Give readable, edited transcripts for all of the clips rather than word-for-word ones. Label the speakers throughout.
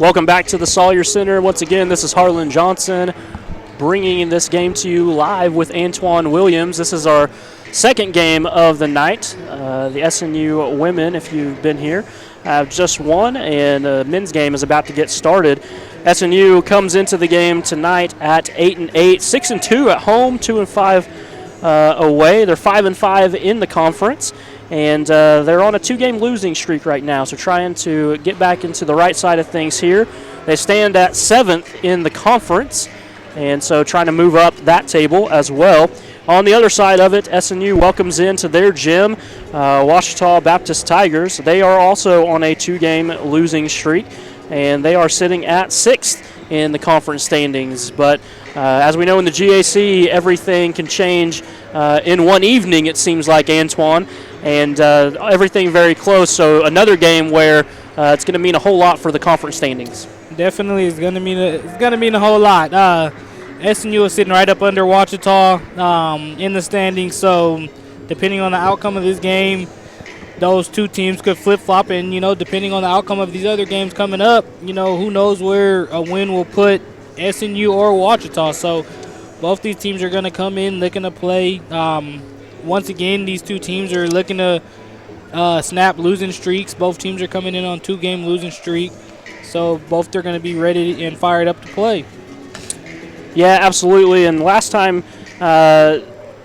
Speaker 1: Welcome back to the Sawyer Center. Once again, this is Harlan Johnson bringing this game to you live with Antoine Williams. This is our second game of the night. The SNU women, if you've been here, have just won, and the men's game is about to get started. SNU comes into the game tonight at 8-8, 6-2 at home, 2-5 away. They're 5-5 in the conference. And they're on a 2-game losing streak right now, so trying to get back into the right side of things here. They stand at 7th in the conference, and so trying to move up that table as well. On the other side of it, SNU welcomes into their gym Ouachita Baptist Tigers. They are also on a 2-game losing streak, and they are sitting at 6th in the conference standings. But as we know in the GAC, everything can change in one evening, it seems like, Antoine. And everything very close. So another game where it's going to mean a whole lot for the conference standings.
Speaker 2: Definitely, it's going to mean a whole lot. SNU is sitting right up under Ouachita in the standings. So depending on the outcome of this game, those two teams could flip flop. And depending on the outcome of these other games coming up, who knows where a win will put SNU or Ouachita. So both these teams are going to come in looking to play. Once again, these two teams are looking to snap losing streaks. Both teams are coming in on 2-game losing streak. So both are going to be ready and fired up to play.
Speaker 1: Yeah, absolutely. And last time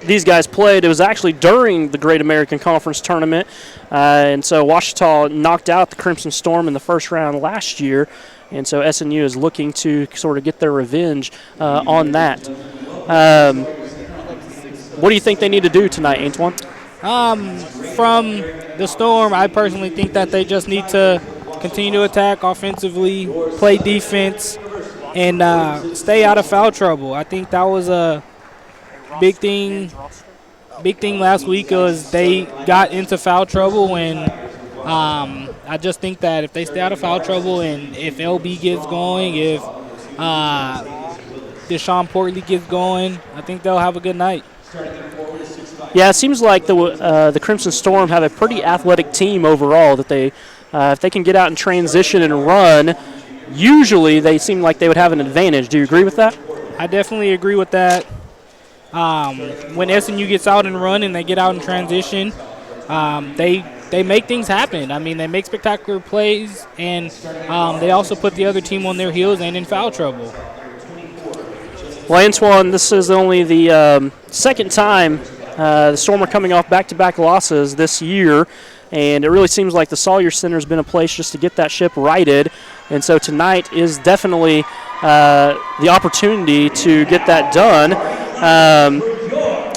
Speaker 1: these guys played, it was actually during the Great American Conference Tournament. And so Ouachita knocked out the Crimson Storm in the first round last year. And so SNU is looking to sort of get their revenge on that. What do you think they need to do tonight, Antoine?
Speaker 2: From the Storm, I personally think that they just need to continue to attack offensively, play defense, and stay out of foul trouble. I think that was a big thing last week was they got into foul trouble, and I just think that if they stay out of foul trouble and if LB gets going, if Deshaun Portley gets going, I think they'll have a good night.
Speaker 1: Yeah, it seems like the Crimson Storm have a pretty athletic team overall. That they, if they can get out and transition and run, usually they seem like they would have an advantage. Do you agree with that?
Speaker 2: I definitely agree with that. When SNU gets out and run and they get out and transition, they make things happen. I mean, they make spectacular plays, and they also put the other team on their heels and in foul trouble.
Speaker 1: Well, Antoine, this is only the second time the Storm are coming off back-to-back losses this year, and it really seems like the Sawyer Center has been a place just to get that ship righted. And so tonight is definitely the opportunity to get that done.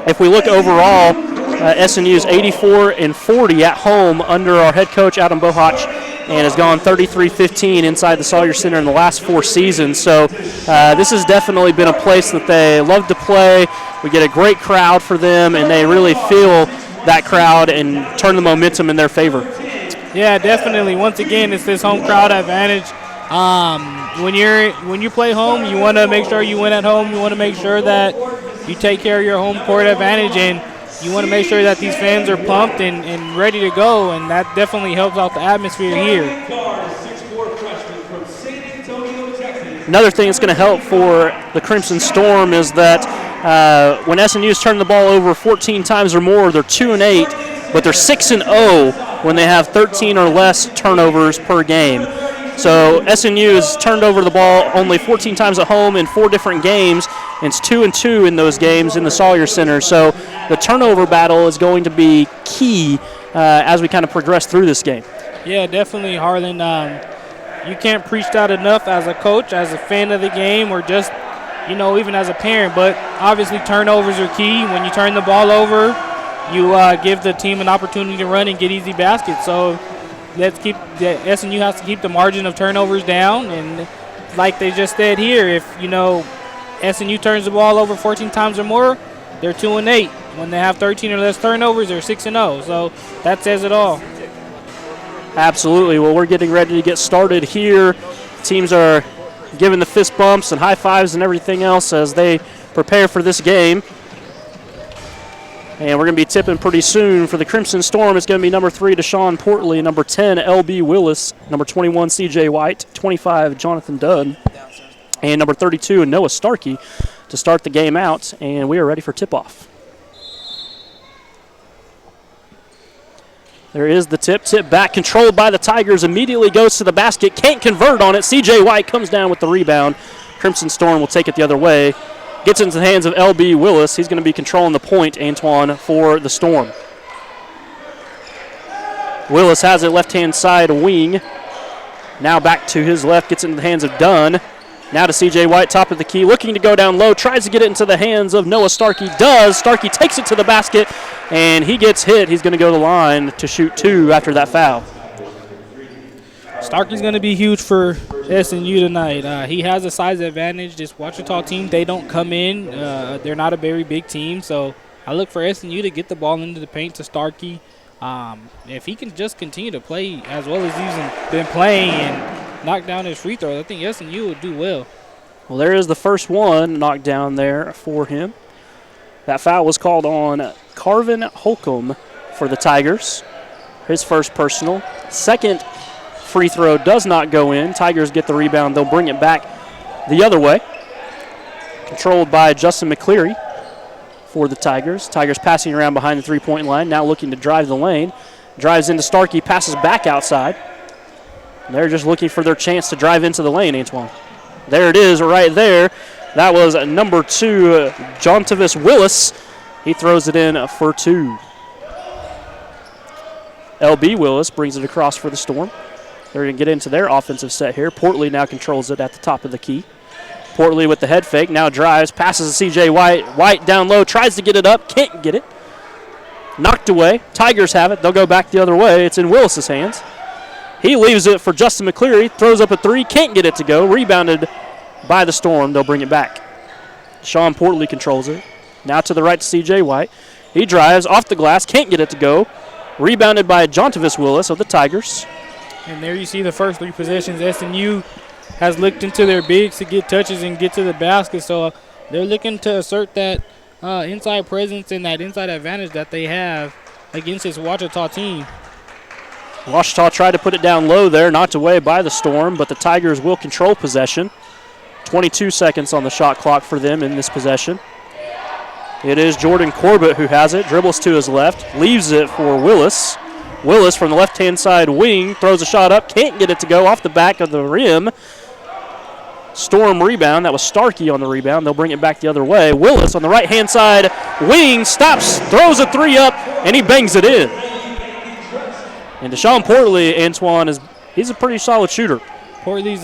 Speaker 1: If we look overall, SNU is 84-40 at home under our head coach, Adam Bohach, and has gone 33-15 inside the Sawyer Center in the last 4 seasons. So this has definitely been a place that they love to play. We get a great crowd for them, and they really feel that crowd and turn the momentum in their favor.
Speaker 2: Yeah, definitely. Once again, it's this home crowd advantage. When you play home, you want to make sure you win at home. You want to make sure that you take care of your home court advantage, and you want to make sure that these fans are pumped and ready to go, and that definitely helps out the atmosphere here.
Speaker 1: Another thing that's going to help for the Crimson Storm is that when SNU's turned the ball over 14 times or more, they're 2-8, but they're 6-0 when they have 13 or less turnovers per game. So SNU has turned over the ball only 14 times at home in 4 different games, and it's 2-2 in those games in the Sawyer Center. So the turnover battle is going to be key as we kind of progress through this game.
Speaker 2: Yeah, definitely, Harlan. You can't preach that enough as a coach, as a fan of the game, or just, even as a parent. But obviously turnovers are key. When you turn the ball over, you give the team an opportunity to run and get easy baskets. So SNU has to keep the margin of turnovers down, and like they just said here, if SNU turns the ball over 14 times or more, they're 2-8. When they have 13 or less turnovers, they're 6-0. So that says it all.
Speaker 1: Absolutely. Well, we're getting ready to get started here. Teams are giving the fist bumps and high fives and everything else as they prepare for this game. And we're going to be tipping pretty soon for the Crimson Storm. It's going to be number 3, Deshaun Portley, number 10, L.B. Willis, number 21, C.J. White, 25, Jonathan Dunn, and number 32, Noah Starkey to start the game out. And we are ready for tip-off. There is the tip. Tip back, controlled by the Tigers. Immediately goes to the basket. Can't convert on it. C.J. White comes down with the rebound. Crimson Storm will take it the other way. Gets into the hands of L.B. Willis. He's going to be controlling the point, Antoine, for the Storm. Willis has it left-hand side wing. Now back to his left. Gets into the hands of Dunn. Now to C.J. White, top of the key. Looking to go down low. Tries to get it into the hands of Noah Starkey. Does. Starkey takes it to the basket, and he gets hit. He's going to go to the line to shoot 2 after that foul.
Speaker 2: Starkey's going to be huge for SNU tonight. He has a size advantage. This Ouachita team, they don't come in. They're not a very big team, so I look for SNU to get the ball into the paint to Starkey. If he can just continue to play as well as he's been playing and knock down his free throws, I think SNU will do well.
Speaker 1: Well, there is the first one knocked down there for him. That foul was called on Carvin Holcomb for the Tigers. His first personal. Second free throw does not go in. Tigers get the rebound. They'll bring it back the other way. Controlled by Justin McCleary for the Tigers. Tigers passing around behind the three-point line. Now looking to drive the lane. Drives into Starkey. Passes back outside. They're just looking for their chance to drive into the lane, Antoine. There it is right there. That was number 2, Jontavis Willis. He throws it in for 2. L.B. Willis brings it across for the Storm. They're going to get into their offensive set here. Portley now controls it at the top of the key. Portley with the head fake, now drives, passes to C.J. White. White down low, tries to get it up, can't get it. Knocked away. Tigers have it. They'll go back the other way. It's in Willis's hands. He leaves it for Justin McCleary, throws up a 3, can't get it to go. Rebounded by the Storm. They'll bring it back. Sean Portley controls it. Now to the right to C.J. White. He drives off the glass, can't get it to go. Rebounded by Jontavis Willis of the Tigers.
Speaker 2: And there you see the first 3 possessions. SNU has looked into their bigs to get touches and get to the basket, so they're looking to assert that inside presence and that inside advantage that they have against this Ouachita team.
Speaker 1: Ouachita tried to put it down low there, knocked away by the Storm, but the Tigers will control possession. 22 seconds on the shot clock for them in this possession. It is Jordan Corbett who has it, dribbles to his left, leaves it for Willis. Willis from the left-hand side wing throws a shot up, can't get it to go off the back of the rim. Storm rebound. That was Starkey on the rebound. They'll bring it back the other way. Willis on the right-hand side wing stops, throws a 3 up, and he bangs it in. And Deshaun Portley, Antoine, he's a pretty solid shooter.
Speaker 2: Portley's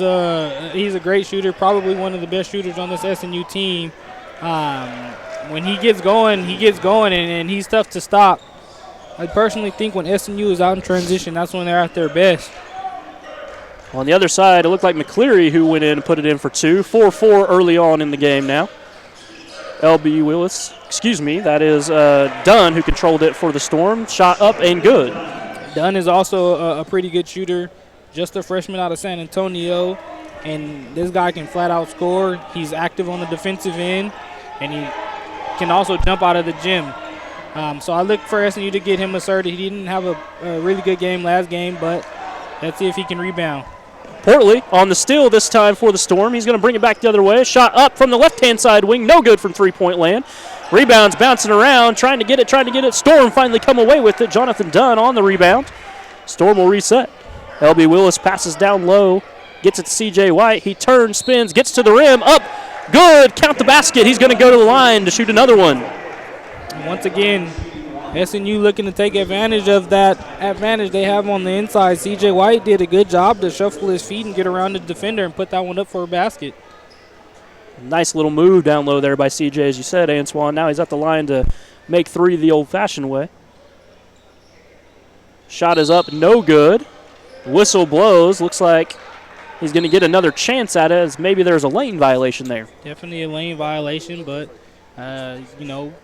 Speaker 2: he's a great shooter, probably one of the best shooters on this SNU team. When he gets going, and he's tough to stop. I personally think when SNU is out in transition, that's when they're at their best.
Speaker 1: On the other side, it looked like McCleary who went in and put it in for 2. 4-4 early on in the game now. L.B. Willis, that is Dunn who controlled it for the Storm. Shot up and good.
Speaker 2: Dunn is also a pretty good shooter, just a freshman out of San Antonio, and this guy can flat out score. He's active on the defensive end, and he can also jump out of the gym. So I look for SNU to get him asserted. He didn't have a really good game last game, but let's see if he can rebound.
Speaker 1: Portley on the steal this time for the Storm. He's going to bring it back the other way. Shot up from the left-hand side wing. No good from three-point land. Rebounds bouncing around, trying to get it. Storm finally come away with it. Jonathan Dunn on the rebound. Storm will reset. L.B. Willis passes down low. Gets it to C.J. White. He turns, spins, gets to the rim. Up. Good. Count the basket. He's going to go to the line to shoot another one.
Speaker 2: Once again, SNU looking to take advantage of that advantage they have on the inside. C.J. White did a good job to shuffle his feet and get around the defender and put that one up for a basket.
Speaker 1: Nice little move down low there by C.J., as you said, Antoine. Now he's at the line to make 3 the old-fashioned way. Shot is up, no good. Whistle blows. Looks like he's going to get another chance at it, as maybe there's a lane violation there.
Speaker 2: Definitely a lane violation, but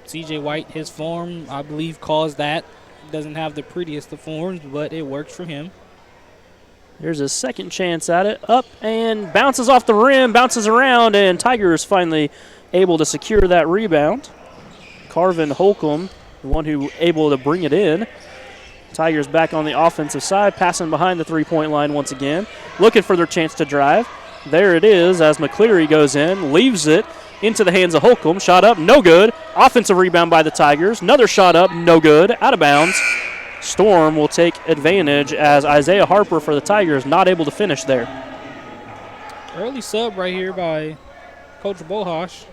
Speaker 2: C.J. White, his form, I believe, caused that. Doesn't have the prettiest of forms, but it works for him.
Speaker 1: Here's a second chance at it. Up and bounces off the rim, bounces around, and Tigers finally able to secure that rebound. Carvin Holcomb the one who able to bring it in. Tigers back on the offensive side, passing behind the three-point line once again, looking for their chance to drive. There it is as McCleary goes in, leaves it into the hands of Holcomb. Shot up, no good. Offensive rebound by the Tigers. Another shot up, no good. Out of bounds. Storm will take advantage as Isaiah Harper for the Tigers not able to finish there.
Speaker 2: Early sub right here by Coach Bohosh.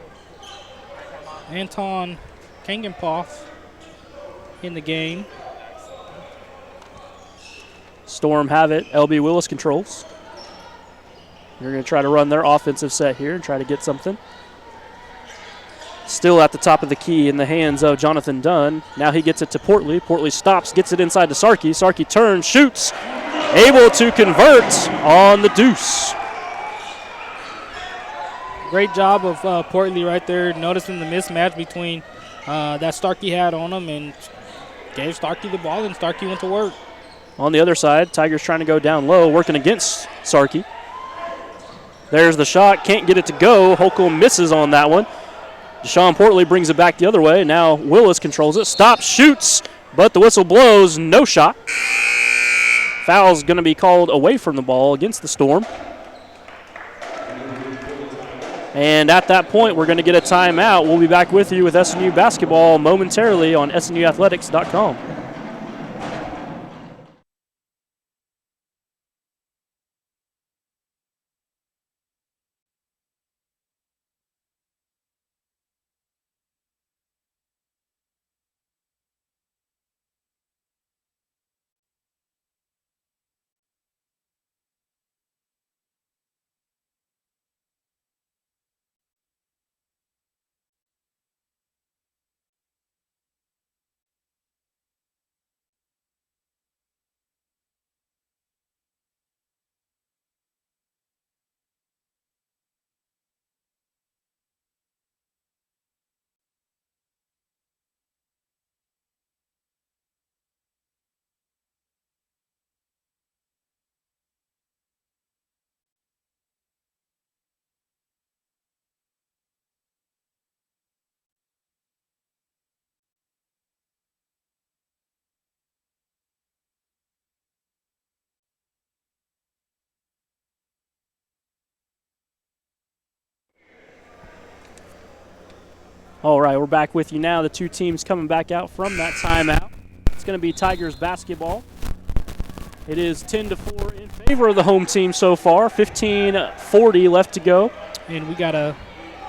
Speaker 2: Anton Kangenpoff in the game.
Speaker 1: Storm have it. LB Willis controls. They're going to try to run their offensive set here and try to get something. Still at the top of the key in the hands of Jonathan Dunn. Now he gets it to Portley. Portley stops, gets it inside to Sarkey. Sarkey turns, shoots. Able to convert on the deuce.
Speaker 2: Great job of Portley right there, noticing the mismatch between that Starkey had on him and gave Starkey the ball, and Starkey went to work.
Speaker 1: On the other side, Tigers trying to go down low, working against Sarkey. There's the shot, can't get it to go. Holcomb misses on that one. Deshaun Portley brings it back the other way. Now Willis controls it, stops, shoots, but the whistle blows, no shot. Foul's going to be called away from the ball against the Storm. And at that point, we're going to get a timeout. We'll be back with you with SNU basketball momentarily on SNUathletics.com. All right, we're back with you now. The two teams coming back out from that timeout. It's going to be Tigers basketball. It is 10-4 in favor of the home team so far. 15:40 left to go.
Speaker 2: And we got a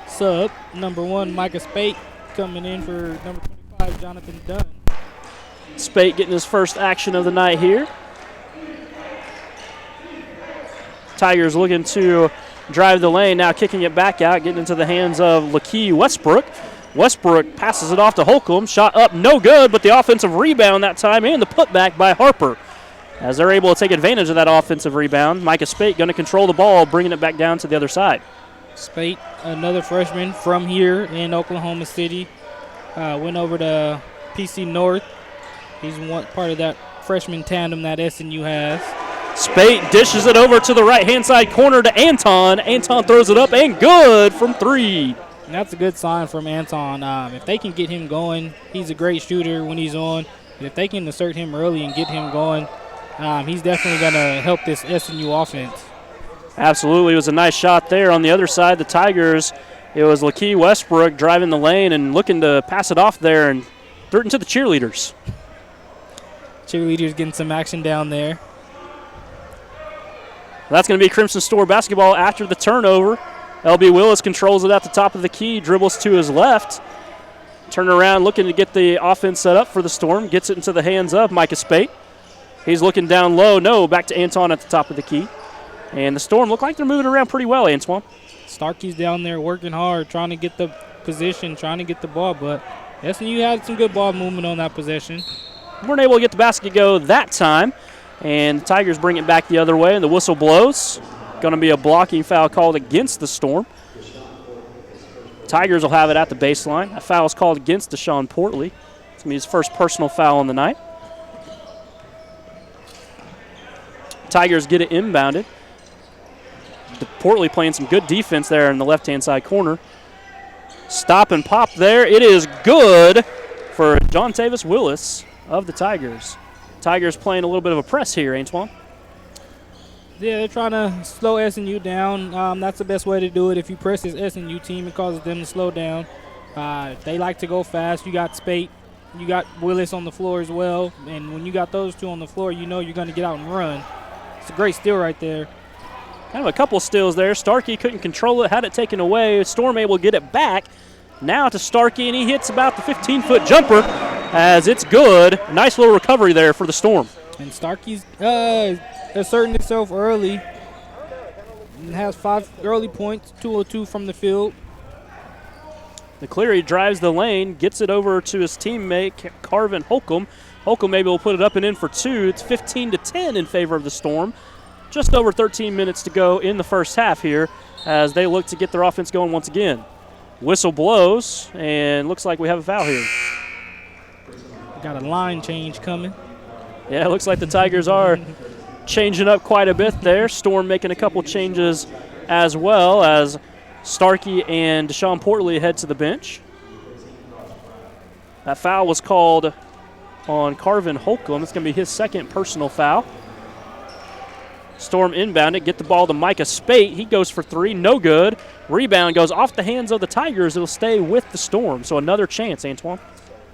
Speaker 2: sub, number 1, Micah Spate, coming in for number 25, Jonathan Dunn.
Speaker 1: Spate getting his first action of the night here. Tigers looking to drive the lane, now kicking it back out, getting into the hands of Lakey Westbrook. Westbrook passes it off to Holcomb. Shot up, no good, but the offensive rebound that time and the putback by Harper. As they're able to take advantage of that offensive rebound, Micah Spate going to control the ball, bringing it back down to the other side.
Speaker 2: Spate, another freshman from here in Oklahoma City, went over to PC North. He's one part of that freshman tandem that SNU has.
Speaker 1: Spate dishes it over to the right-hand side corner to Anton. Anton throws it up and good from 3.
Speaker 2: And that's a good sign from Anton. If they can get him going, he's a great shooter when he's on. But if they can assert him early and get him going, he's definitely going to help this SNU offense.
Speaker 1: Absolutely. It was a nice shot there. On the other side, the Tigers, it was Lakey Westbrook driving the lane and looking to pass it off there and threw it into the cheerleaders.
Speaker 2: Cheerleaders getting some action down there.
Speaker 1: That's going to be Crimson Store basketball after the turnover. LB Willis controls it at the top of the key, dribbles to his left. Turn around, looking to get the offense set up for the Storm. Gets it into the hands of Micah Spate. He's looking down low. No, back to Anton at the top of the key. And the Storm look like they're moving around pretty well, Antoine.
Speaker 2: Starkey's down there working hard, trying to get the position, trying to get the ball. But SNU had some good ball movement on that possession.
Speaker 1: Weren't able to get the basket go that time. And the Tigers bring it back the other way, and the whistle blows. Going to be a blocking foul called against the Storm. Tigers will have it at the baseline. A foul is called against Deshaun Portley. It's going to be his first personal foul on the night. Tigers get it inbounded. Portley playing some good defense there in the left-hand side corner. Stop and pop there. It is good for John Tavis Willis of the Tigers. Tigers playing a little bit of a press here, Antoine.
Speaker 2: Yeah, they're trying to slow SNU down. That's the best way to do it. If you press this SNU team, it causes them to slow down. They like to go fast. You got Spate, you got Willis on the floor as well. And when you got those two on the floor, you know you're going to get out and run. It's a great steal right there.
Speaker 1: Kind of a couple steals there. Starkey couldn't control it, had it taken away. Storm able to get it back. Now to Starkey, and he hits about the 15-foot jumper as it's good. Nice little recovery there for the Storm.
Speaker 2: And Starkey's asserting himself early and has 5 early points, 2 of 2 from the field.
Speaker 1: McCleary drives the lane, gets it over to his teammate, Carvin Holcomb. Holcomb maybe will put it up and in for 2. It's 15-10 in favor of the Storm. Just over 13 minutes to go in the first half here as they look to get their offense going once again. Whistle blows, and looks like we have a foul here.
Speaker 2: Got a line change coming.
Speaker 1: Yeah, it looks like the Tigers are changing up quite a bit there. Storm making a couple changes as well as Starkey and Deshaun Portley head to the bench. That foul was called on Carvin Holcomb. It's going to be his second personal foul. Storm inbound it, get the ball to Micah Spate. He goes for 3, no good. Rebound goes off the hands of the Tigers. It'll stay with the Storm. So another chance, Antoine.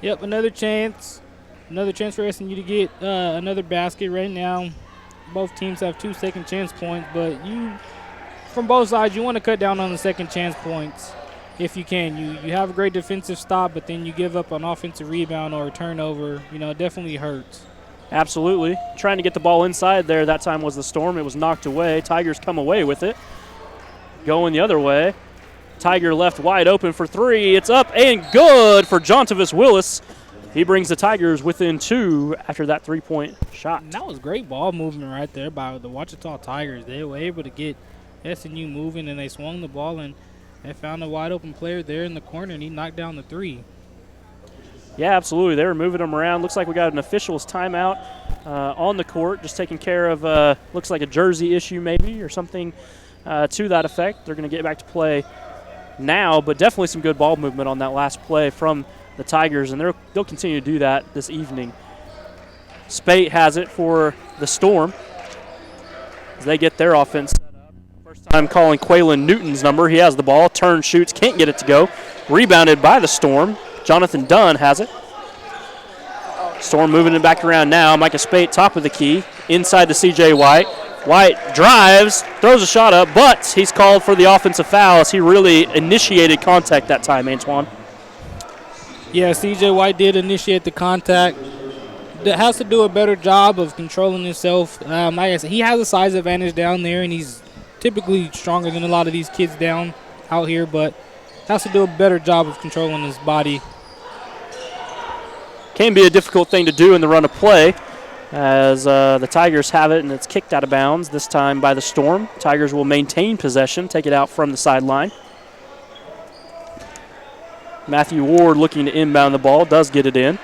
Speaker 2: Yep, another chance. Another chance for SNU to get another basket right now. Both teams have 2 second chance points, but from both sides, you want to cut down on the second chance points if you can. You have a great defensive stop, but then you give up an offensive rebound or a turnover. It definitely hurts.
Speaker 1: Absolutely. Trying to get the ball inside there. That time was the Storm. It was knocked away. Tigers come away with it. Going the other way. Tiger left wide open for 3. It's up and good for Jontavis Willis. He brings the Tigers within 2 after that 3-point shot.
Speaker 2: And that was great ball movement right there by the Ouachita Tigers. They were able to get SNU moving, and they swung the ball, and they found a wide open player there in the corner, and he knocked down the 3.
Speaker 1: Yeah, absolutely. They were moving them around. Looks like we got an official's timeout on the court, just taking care of, looks like a jersey issue maybe or something to that effect. They're going to get back to play now, but definitely some good ball movement on that last play from the Tigers, and they'll continue to do that this evening. Spate has it for the Storm as they get their offense set up. First time calling Quaylen Newton's number. He has the ball, turns, shoots, can't get it to go. Rebounded by the Storm. Jonathan Dunn has it. Storm moving it back around now. Micah Spate, top of the key, inside to C.J. White. White drives, throws a shot up, but he's called for the offensive foul as he really initiated contact that time, Antoine.
Speaker 2: Yeah, C.J. White did initiate the contact. That has to do a better job of controlling himself. Like I said, he has a size advantage down there, and he's typically stronger than a lot of these kids down out here, but has to do a better job of controlling his body.
Speaker 1: Can be a difficult thing to do in the run of play as the Tigers have it, and it's kicked out of bounds, this time by the Storm. Tigers will maintain possession, take it out from the sideline. Matthew Ward looking to inbound the ball, does get it in.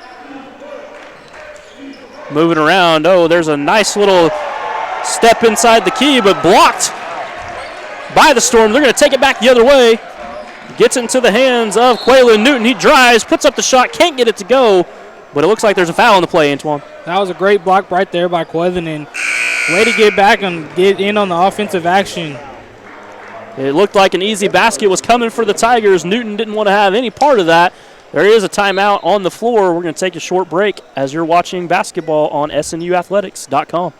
Speaker 1: Moving around, there's a nice little step inside the key, but blocked by the Storm. They're going to take it back the other way. Gets into the hands of Quaylen Newton. He drives, puts up the shot, can't get it to go, but it looks like there's a foul on the play, Antoine.
Speaker 2: That was a great block right there by Quaylen, and way to get back and get in on the offensive action.
Speaker 1: It looked like an easy basket was coming for the Tigers. Newton didn't want to have any part of that. There is a timeout on the floor. We're going to take a short break as you're watching basketball on SNUathletics.com.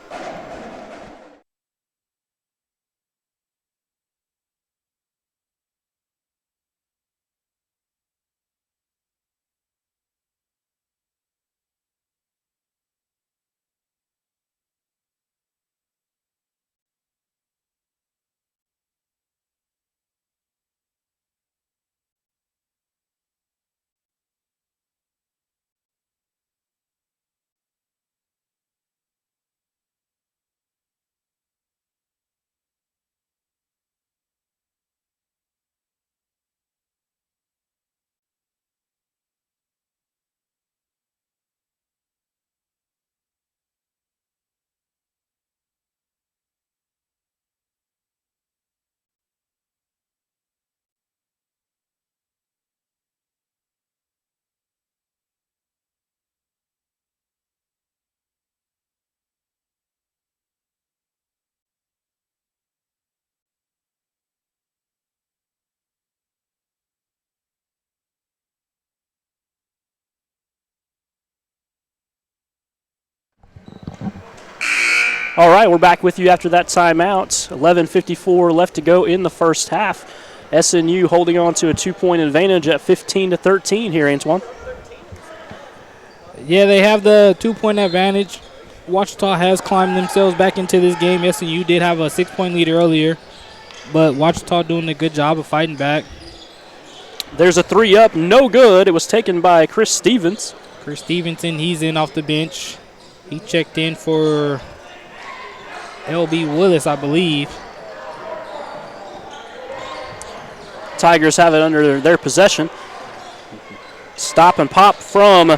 Speaker 1: All right, we're back with you after that timeout. 11:54 left to go in the first half. SNU holding on to a 2-point advantage at 15-13 here, Antoine.
Speaker 2: Yeah, they have the 2-point advantage. Ouachita has climbed themselves back into this game. SNU did have a 6-point lead earlier, but Ouachita doing a good job of fighting back.
Speaker 1: There's a 3 up, no good. It was taken by Chris Stevens.
Speaker 2: Chris Stevenson, he's in off the bench. He checked in for L.B. Willis, I believe.
Speaker 1: Tigers have it under their possession. Stop and pop from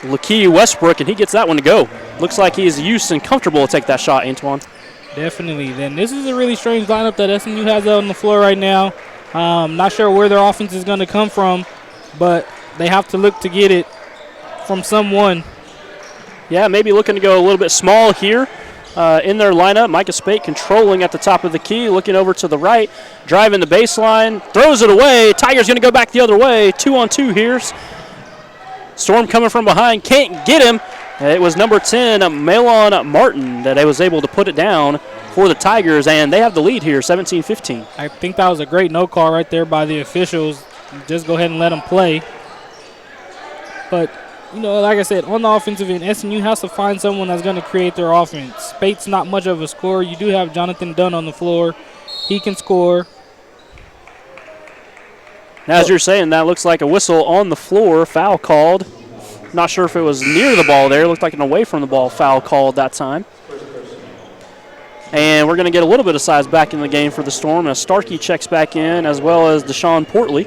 Speaker 1: Lakeith Westbrook, and he gets that one to go. Looks like he is used and comfortable to take that shot, Antoine.
Speaker 2: Definitely. Then this is a really strange lineup that SMU has out on the floor right now. Not sure where their offense is going to come from, but they have to look to get it from someone.
Speaker 1: Yeah, maybe looking to go a little bit small here in their lineup. Micah Spate controlling at the top of the key, looking over to the right, driving the baseline, throws it away. Tigers going to go back the other way. 2-on-2 here. Storm coming from behind, can't get him. It was number 10, Malon Martin, that was able to put it down for the Tigers, and they have the lead here, 17-15.
Speaker 2: I think that was a great no call right there by the officials. Just go ahead and let them play. But, you know, like I said, on the offensive end, SNU has to find someone that's going to create their offense. Spate's not much of a scorer. You do have Jonathan Dunn on the floor. He can score.
Speaker 1: Now, as you're saying, that looks like a whistle on the floor, foul called. Not sure if it was near the ball there. It looked like an away from the ball foul called that time. And we're going to get a little bit of size back in the game for the Storm as Starkey checks back in, as well as Deshaun Portley.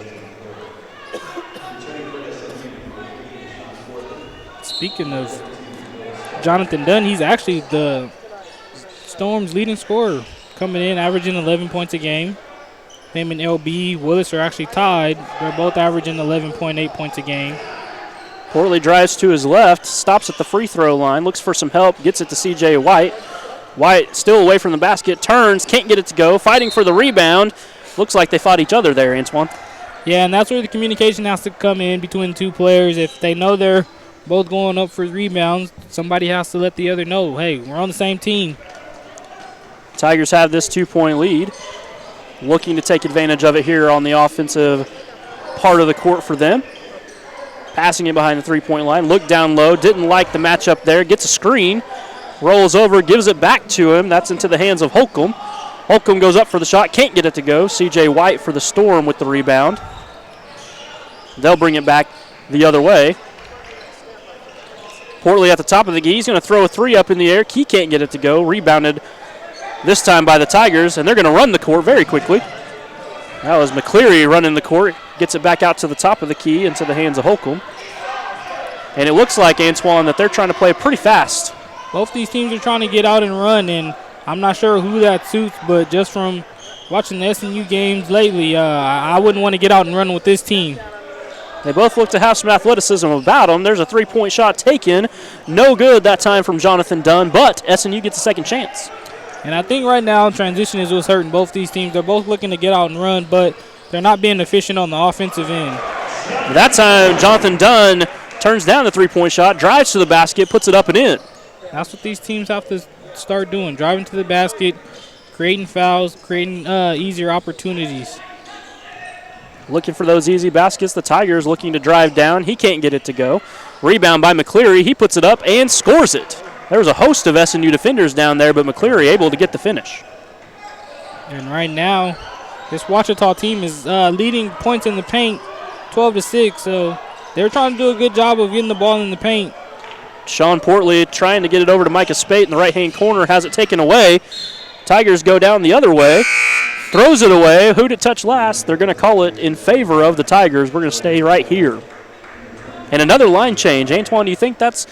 Speaker 2: Speaking of Jonathan Dunn, he's actually the Storm's leading scorer, coming in, averaging 11 points a game. Him and L.B. Willis are actually tied. They're both averaging 11.8 points a game.
Speaker 1: Portley drives to his left, stops at the free throw line, looks for some help, gets it to C.J. White. White still away from the basket, turns, can't get it to go, fighting for the rebound. Looks like they fought each other there, Antoine.
Speaker 2: Yeah, and that's where the communication has to come in between the two players. If they know they're both going up for rebounds, somebody has to let the other know, hey, we're on the same team.
Speaker 1: Tigers have this 2-point lead. Looking to take advantage of it here on the offensive part of the court for them. Passing it behind the 3-point line. Look down low. Didn't like the matchup there. Gets a screen. Rolls over. Gives it back to him. That's into the hands of Holcomb. Holcomb goes up for the shot. Can't get it to go. C.J. White for the Storm with the rebound. They'll bring it back the other way. Portley at the top of the key. He's going to throw a 3 up in the air. He can't get it to go. Rebounded this time by the Tigers, and they're going to run the court very quickly. That was McCleary running the court. Gets it back out to the top of the key into the hands of Holcomb. And it looks like, Antoine, that they're trying to play pretty fast.
Speaker 2: Both these teams are trying to get out and run, and I'm not sure who that suits, but just from watching the SNU games lately, I wouldn't want to get out and run with this team.
Speaker 1: They both look to have some athleticism about them. There's a 3-point shot taken. No good that time from Jonathan Dunn, but SNU gets a second chance.
Speaker 2: And I think right now transition is what's hurting both these teams. They're both looking to get out and run, but they're not being efficient on the offensive end.
Speaker 1: That time, Jonathan Dunn turns down the 3-point shot, drives to the basket, puts it up and in.
Speaker 2: That's what these teams have to start doing, driving to the basket, creating fouls, creating easier opportunities.
Speaker 1: Looking for those easy baskets. The Tigers looking to drive down. He can't get it to go. Rebound by McCleary. He puts it up and scores it. There was a host of SNU defenders down there, but McCleary able to get the finish.
Speaker 2: And right now, this Ouachita team is leading points in the paint, 12-6. So they're trying to do a good job of getting the ball in the paint.
Speaker 1: Sean Portley trying to get it over to Micah Spate in the right-hand corner, has it taken away. Tigers go down the other way. Throws it away. Who'd it touch last? They're going to call it in favor of the Tigers. We're going to stay right here. And another line change. Antoine, do you think that's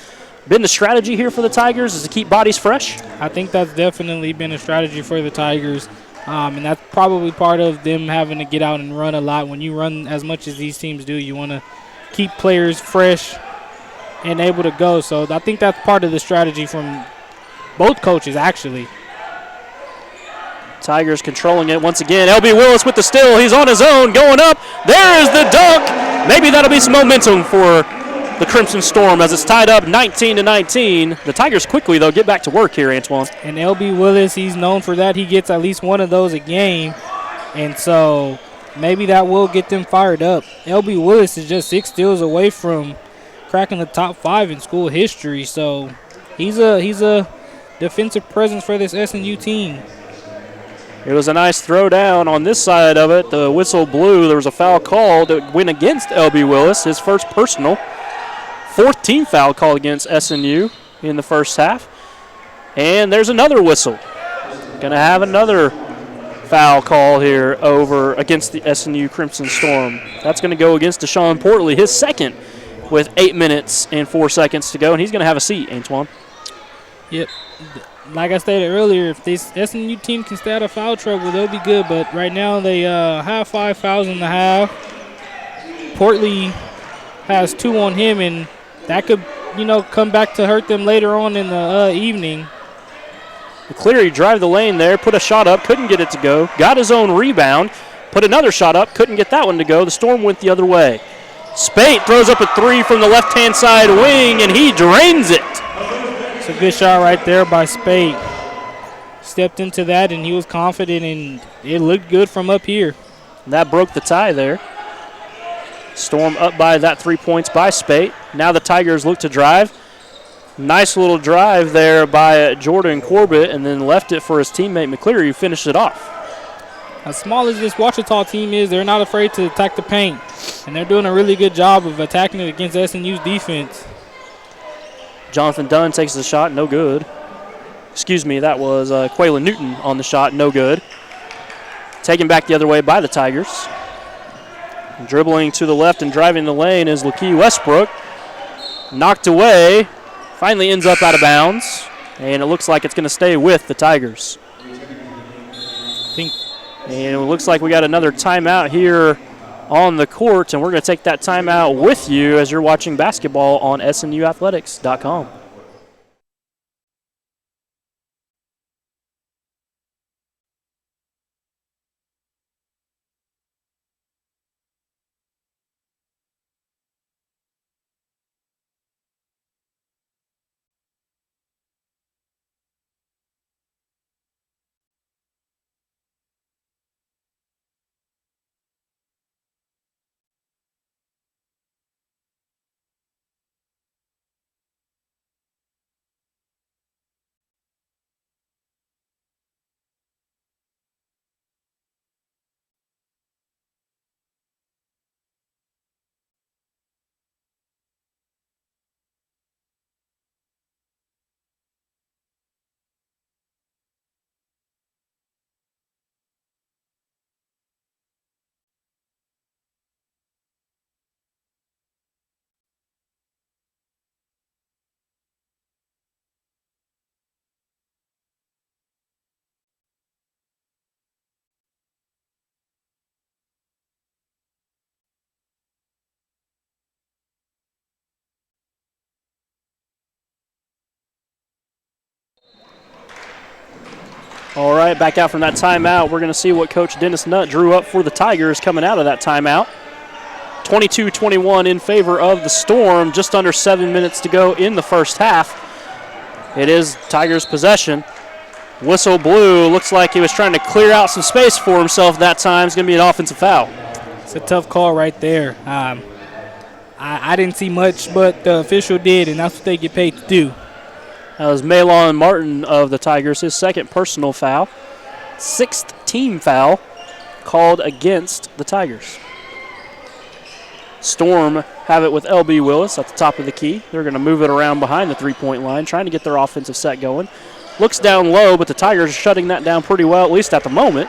Speaker 1: been the strategy here for the Tigers, is to keep bodies fresh?
Speaker 2: I think that's definitely been a strategy for the Tigers. And that's probably part of them having to get out and run a lot. When you run as much as these teams do, you want to keep players fresh and able to go. So I think that's part of the strategy from both coaches, actually.
Speaker 1: Tigers controlling it once again. L.B. Willis with the steal. He's on his own, going up. There is the dunk. Maybe that'll be some momentum for the Crimson Storm as it's tied up 19-19. The Tigers quickly, though, get back to work here, Antoine.
Speaker 2: And L.B. Willis, he's known for that. He gets at least one of those a game. And so maybe that will get them fired up. L.B. Willis is just 6 steals away from cracking the top 5 in school history. So he's a defensive presence for this SNU team.
Speaker 1: It was a nice throw down on this side of it. The whistle blew. There was a foul called that went against L.B. Willis, his first personal. 4th team foul called against SNU in the first half. And there's another whistle. Going to have another foul call here over against the SNU Crimson Storm. That's going to go against Deshaun Portley, his second, with 8 minutes and 4 seconds to go. And he's going to have a seat, Antoine.
Speaker 2: Yep. Like I stated earlier, if this SNU team can stay out of foul trouble, they'll be good. But right now they have 5 fouls in the half. Portley has 2 on him, and that could, come back to hurt them later on in the evening.
Speaker 1: McCleary drive the lane there, put a shot up, couldn't get it to go. Got his own rebound, put another shot up, couldn't get that one to go. The Storm went the other way. Spate throws up a 3 from the left-hand side wing, and he drains it.
Speaker 2: It's a good shot right there by Spate. Stepped into that, and he was confident, and it looked good from up here.
Speaker 1: That broke the tie there. Storm up by that 3 points by Spate. Now the Tigers look to drive. Nice little drive there by Jordan Corbett, and then left it for his teammate McCleary, who finished it off.
Speaker 2: As small as this Ouachita team is, they're not afraid to attack the paint, and they're doing a really good job of attacking it against SNU's defense.
Speaker 1: Jonathan Dunn takes the shot, no good. Excuse me, that was Quaylen Newton on the shot, no good. Taken back the other way by the Tigers. Dribbling to the left and driving the lane is Lakeith Westbrook. Knocked away, finally ends up out of bounds, and it looks like it's going to stay with the Tigers. And it looks like we got another timeout here on the court, and we're going to take that timeout with you as you're watching basketball on SNUathletics.com. All right, back out from that timeout. We're going to see what Coach Dennis Nutt drew up for the Tigers coming out of that timeout. 22-21 in favor of the Storm. Just under 7 minutes to go in the first half. It is Tigers' possession. Whistle blew. Looks like he was trying to clear out some space for himself that time. It's going to be an offensive foul.
Speaker 2: It's a tough call right there. I didn't see much, but the official did, and that's what they get paid to do.
Speaker 1: That was Malon Martin of the Tigers, his second personal foul. 6th team foul called against the Tigers. Storm have it with L.B. Willis at the top of the key. They're going to move it around behind the three-point line, trying to get their offensive set going. Looks down low, but the Tigers are shutting that down pretty well, at least at the moment.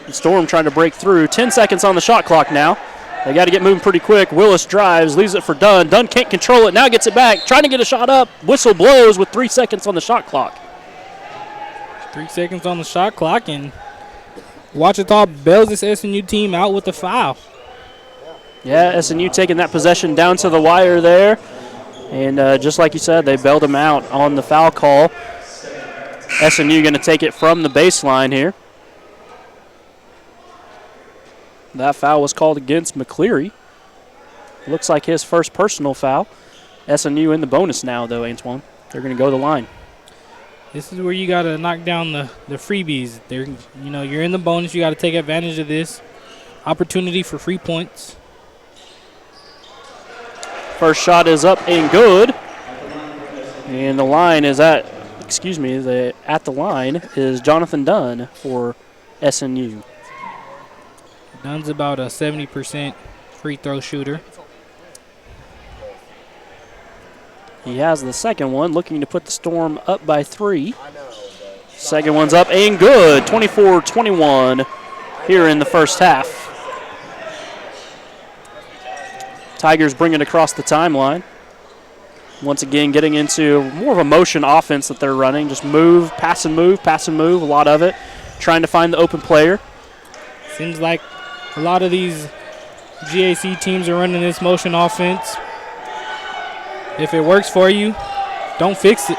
Speaker 1: The Storm trying to break through. 10 seconds on the shot clock now. They got to get moving pretty quick. Willis drives, leaves it for Dunn. Dunn can't control it, now gets it back. Trying to get a shot up. Whistle blows with 3 seconds on the shot clock.
Speaker 2: 3 seconds on the shot clock, and Ouachita bails this SNU team out with a foul.
Speaker 1: Yeah, SNU taking that possession down to the wire there. And just like you said, they bailed him out on the foul call. SNU going to take it from the baseline here. That foul was called against McCleary. Looks like his first personal foul. SNU in the bonus now, though, Antoine. They're going to go to the line.
Speaker 2: This is where you got to knock down the freebies. You're in the bonus. You got to take advantage of this opportunity for free points.
Speaker 1: First shot is up and good. And the line is at the line is Jonathan Dunn for SNU.
Speaker 2: Dunn's about a 70% free throw shooter.
Speaker 1: He has the second one, looking to put the Storm up by 3. Second one's up and good, 24-21 here in the first half. Tigers bring it across the timeline. Once again, getting into more of a motion offense that they're running. Just move, pass and move, a lot of it. Trying to find the open player.
Speaker 2: Seems like a lot of these GAC teams are running this motion offense. If it works for you, don't fix it.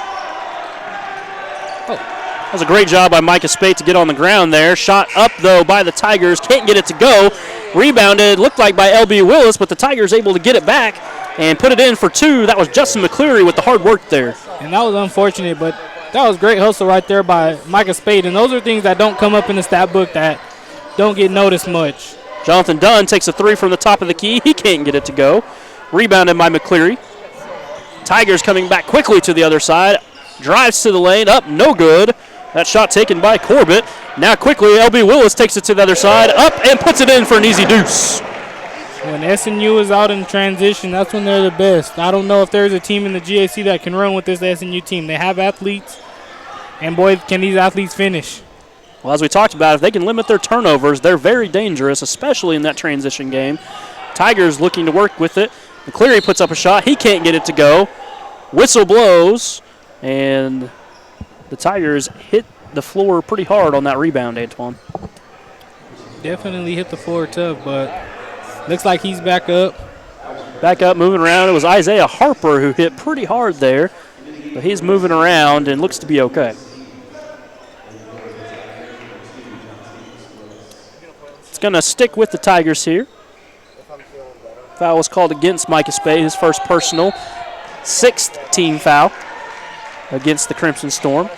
Speaker 1: That was a great job by Micah Spate to get on the ground there. Shot up, though, by the Tigers. Can't get it to go. Rebounded, looked like by L.B. Willis, but the Tigers able to get it back and put it in for 2. That was Justin McCleary with the hard work there.
Speaker 2: And that was unfortunate, but that was great hustle right there by Micah Spade. And those are things that don't come up in the stat book that don't get noticed much.
Speaker 1: Jonathan Dunn takes a 3 from the top of the key. He can't get it to go. Rebounded by McCleary. Tigers coming back quickly to the other side. Drives to the lane, up, no good. That shot taken by Corbett. Now quickly, L.B. Willis takes it to the other side, up, and puts it in for an easy deuce.
Speaker 2: When SNU is out in transition, that's when they're the best. I don't know if there's a team in the GAC that can run with this SNU team. They have athletes, and boy, can these athletes finish.
Speaker 1: Well, as we talked about, if they can limit their turnovers, they're very dangerous, especially in that transition game. Tigers looking to work with it. McCleary puts up a shot. He can't get it to go. Whistle blows, and the Tigers hit the floor pretty hard on that rebound, Antoine.
Speaker 2: Definitely hit the floor tough, but looks like he's back up.
Speaker 1: Back up, moving around. It was Isaiah Harper who hit pretty hard there, but he's moving around and looks to be okay. It's going to stick with the Tigers here. Foul was called against Micah Spade, his first personal. 6th team foul against the Crimson Storm.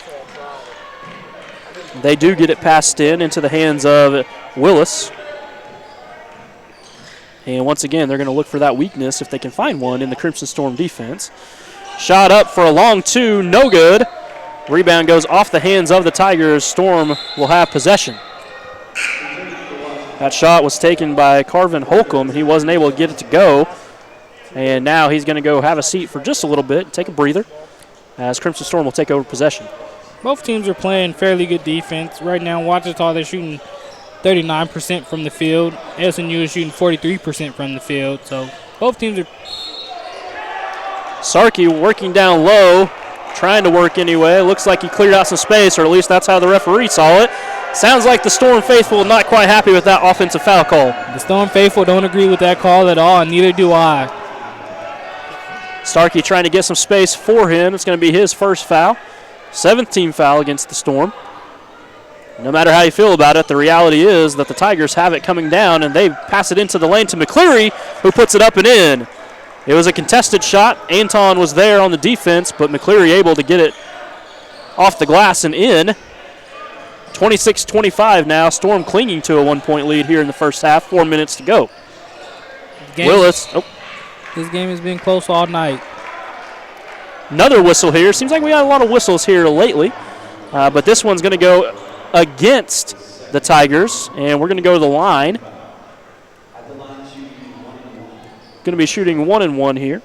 Speaker 1: They do get it passed into the hands of Willis. And once again, they're going to look for that weakness if they can find one in the Crimson Storm defense. Shot up for a long 2, no good. Rebound goes off the hands of the Tigers. Storm will have possession. That shot was taken by Carvin Holcomb. He wasn't able to get it to go. And now he's going to go have a seat for just a little bit, take a breather, as Crimson Storm will take over possession.
Speaker 2: Both teams are playing fairly good defense. Right now, Ouachita, they're shooting 39% from the field. SNU is shooting 43% from the field. So both teams are.
Speaker 1: Sarkey working down low, trying to work anyway. Looks like he cleared out some space, or at least that's how the referee saw it. Sounds like the Storm faithful not quite happy with that offensive foul call.
Speaker 2: The Storm faithful don't agree with that call at all, and neither do I.
Speaker 1: Starkey trying to get some space for him. It's going to be his first foul. 7th team foul against the Storm. No matter how you feel about it, the reality is that the Tigers have it coming down, and they pass it into the lane to McCleary, who puts it up and in. It was a contested shot. Anton was there on the defense, but McCleary able to get it off the glass and in. 26-25 now. Storm clinging to a 1-point lead here in the first half. 4 minutes to go. Willis. Oh.
Speaker 2: This game has been close all night.
Speaker 1: Another whistle here. Seems like we got a lot of whistles here lately. But this one's going to go against the Tigers. And we're going to go to the line. Going to be shooting 1-1 here.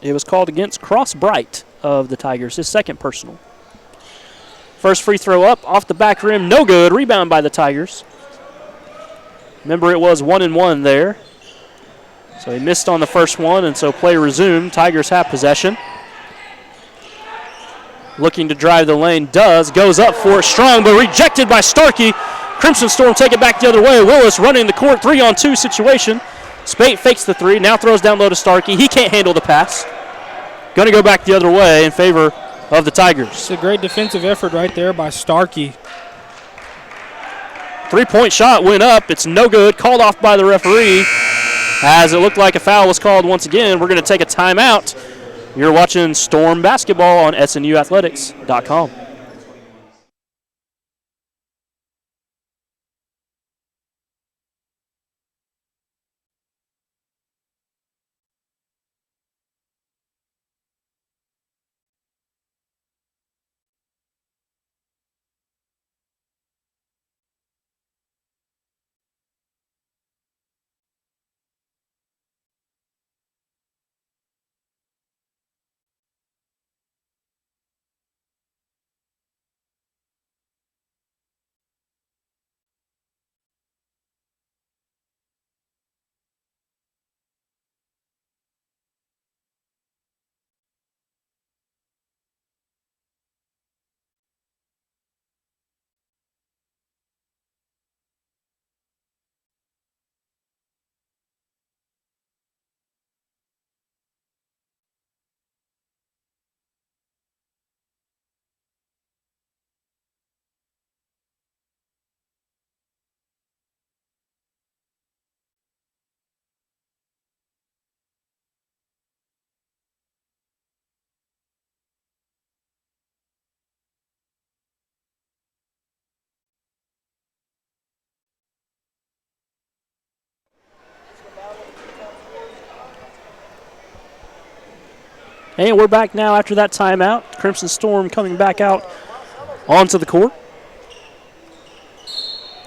Speaker 1: It was called against Cross Bright of the Tigers, his second personal. First free throw up, off the back rim, no good. Rebound by the Tigers. Remember, it was 1-1 there. So he missed on the first one, and so play resumed. Tigers have possession. Looking to drive the lane, goes up for it strong, but rejected by Starkey. Crimson Storm take it back the other way. Willis running the court, 3-on-2 situation. Spate fakes the 3, now throws down low to Starkey. He can't handle the pass. Going to go back the other way in favor of the Tigers.
Speaker 2: It's a great defensive effort right there by Starkey.
Speaker 1: 3-point shot went up. It's no good. Called off by the referee. As it looked like a foul was called once again, we're going to take a timeout. You're watching Storm Basketball on SNUathletics.com. And we're back now after that timeout. Crimson Storm coming back out onto the court.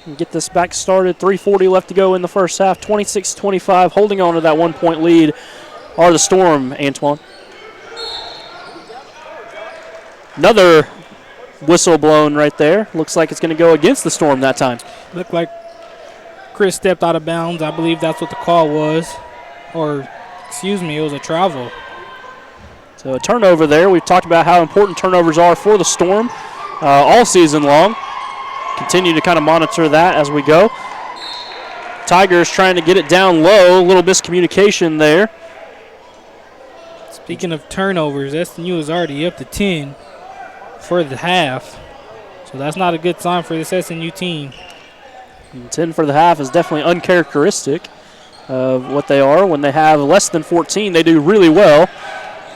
Speaker 1: And get this back started. 3:40 left to go in the first half. 26-25, holding on to that 1-point lead are the Storm, Antoine. Another whistle blown right there. Looks like it's going to go against the Storm that time.
Speaker 2: Looked like Chris stepped out of bounds. I believe that's what the call was. Or, excuse me, it was a travel.
Speaker 1: So a turnover there. We've talked about how important turnovers are for the Storm all season long. Continue to kind of monitor that as we go. Tigers trying to get it down low. A little miscommunication there.
Speaker 2: Speaking of turnovers, SNU is already up to 10 for the half. So that's not a good sign for this SNU team.
Speaker 1: And 10 for the half is definitely uncharacteristic of what they are. When they have less than 14, they do really well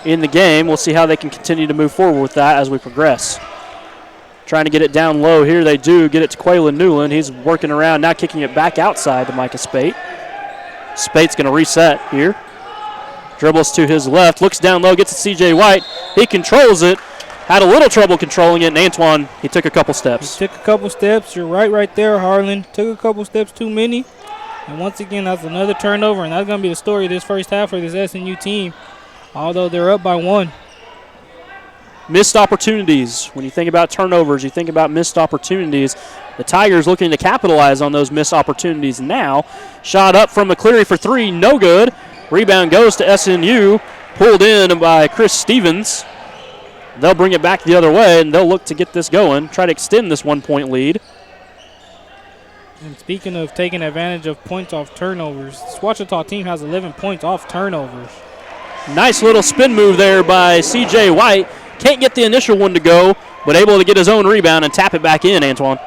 Speaker 1: in the game. We'll see how they can continue to move forward with that as we progress. Trying to get it down low here. They do get it to Quaylen Newland. He's working around, now kicking it back outside to Micah Spate. Spate's going to reset here. Dribbles to his left, looks down low, gets to C.J. White. He controls it. Had a little trouble controlling it, and Antoine, he took a couple steps.
Speaker 2: He took a couple steps. You're right there, Harlan. Took a couple steps too many. And once again, that's another turnover, and that's going to be the story of this first half for this SNU team, although they're up by 1.
Speaker 1: Missed opportunities. When you think about turnovers, you think about missed opportunities. The Tigers looking to capitalize on those missed opportunities now. Shot up from McCleary for 3, no good. Rebound goes to SNU, pulled in by Chris Stevens. They'll bring it back the other way, and they'll look to get this going, try to extend this 1-point lead.
Speaker 2: And speaking of taking advantage of points off turnovers, this Ouachita team has 11 points off turnovers.
Speaker 1: Nice little spin move there by C.J. White. Can't get the initial one to go, but able to get his own rebound and tap it back in, Antoine.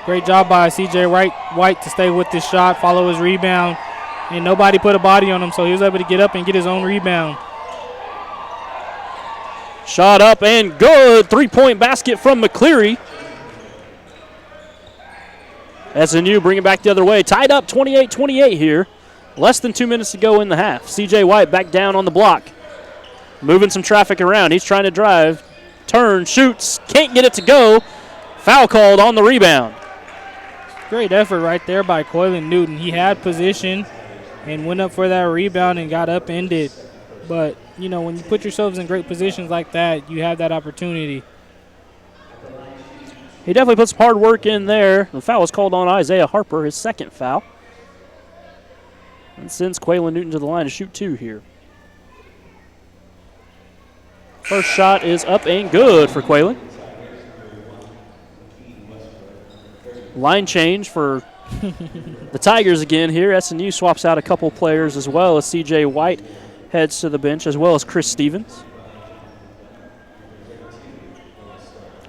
Speaker 2: Great job by C.J. White to stay with this shot, follow his rebound, and nobody put a body on him, so he was able to get up and get his own rebound.
Speaker 1: Shot up and good. 3-point basket from McCleary. SNU bring it back the other way. Tied up 28-28 here. Less than 2 minutes to go in the half. C.J. White back down on the block. Moving some traffic around. He's trying to drive. Turn, shoots. Can't get it to go. Foul called on the rebound.
Speaker 2: Great effort right there by Quaylen Newton. He had position and went up for that rebound and got upended. But, you know, when you put yourselves in great positions like that, you have that opportunity.
Speaker 1: He definitely put some hard work in there. The foul was called on Isaiah Harper, his second foul. And sends Quaylen Newton to the line to shoot 2 here. First shot is up and good for Quaylen. Line change for the Tigers again here. SNU swaps out a couple players as well as C.J. White heads to the bench, as well as Chris Stevens.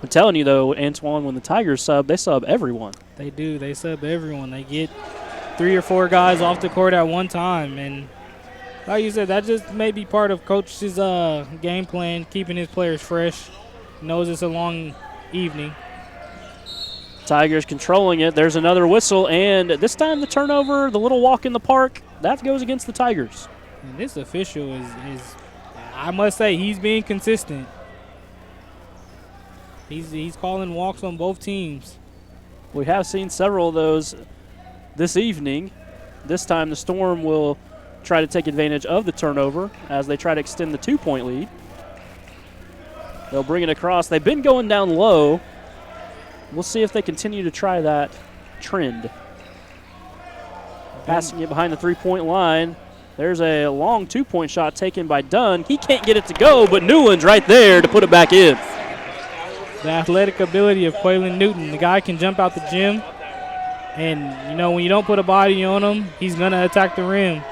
Speaker 1: I'm telling you, though, Antoine, when the Tigers sub, they sub everyone.
Speaker 2: They do. They sub everyone. They get 3 or 4 guys off the court at one time. And like you said, that just may be part of Coach's game plan, keeping his players fresh. Knows it's a long evening.
Speaker 1: Tigers controlling it. There's another whistle, and this time the turnover, the little walk in the park, that goes against the Tigers.
Speaker 2: And this official is I must say, he's being consistent. He's calling walks on both teams.
Speaker 1: We have seen several of those this evening. This time the Storm will try to take advantage of the turnover as they try to extend the 2-point lead. They'll bring it across. They've been going down low. We'll see if they continue to try that trend. Passing it behind the 3-point line. There's a long 2-point shot taken by Dunn. He can't get it to go, but Newland's right there to put it back in.
Speaker 2: The athletic ability of Quaylen Newton. The guy can jump out the gym, and, you know, when you don't put a body on him, he's going to attack the rim.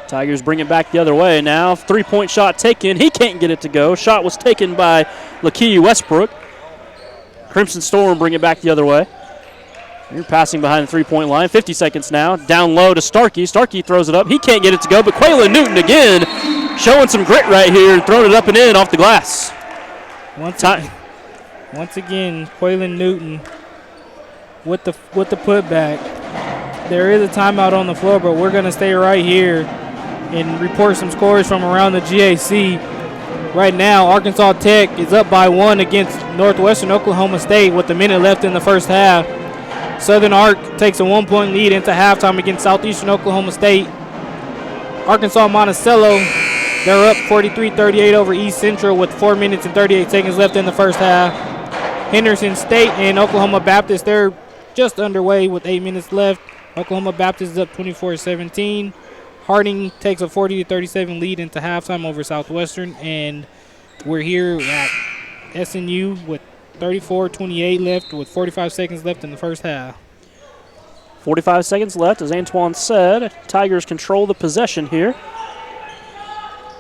Speaker 1: Tigers bring it back the other way now. 3-point shot taken. He can't get it to go. Shot was taken by Lakeith Westbrook. Crimson Storm bring it back the other way. You're passing behind the 3-point line. 50 seconds now. Down low to Starkey. Starkey throws it up. He can't get it to go, but Quaylen Newton again showing some grit right here and throwing it up and in off the glass.
Speaker 2: Once again, Quaylen Newton with the putback. There is a timeout on the floor, but we're going to stay right here and report some scores from around the GAC. Right now, Arkansas Tech is up by 1 against Northwestern Oklahoma State with a minute left in the first half. Southern Ark takes a 1-point lead into halftime against Southeastern Oklahoma State. Arkansas Monticello, they're up 43-38 over East Central with 4 minutes and 38 seconds left in the first half. Henderson State and Oklahoma Baptist, they're just underway with 8 minutes left. Oklahoma Baptist is up 24-17. Harding takes a 40-37 lead into halftime over Southwestern, and we're here at SNU with 34-28 left with 45 seconds left in the first half.
Speaker 1: 45 seconds left, as Antoine said. Tigers control the possession here.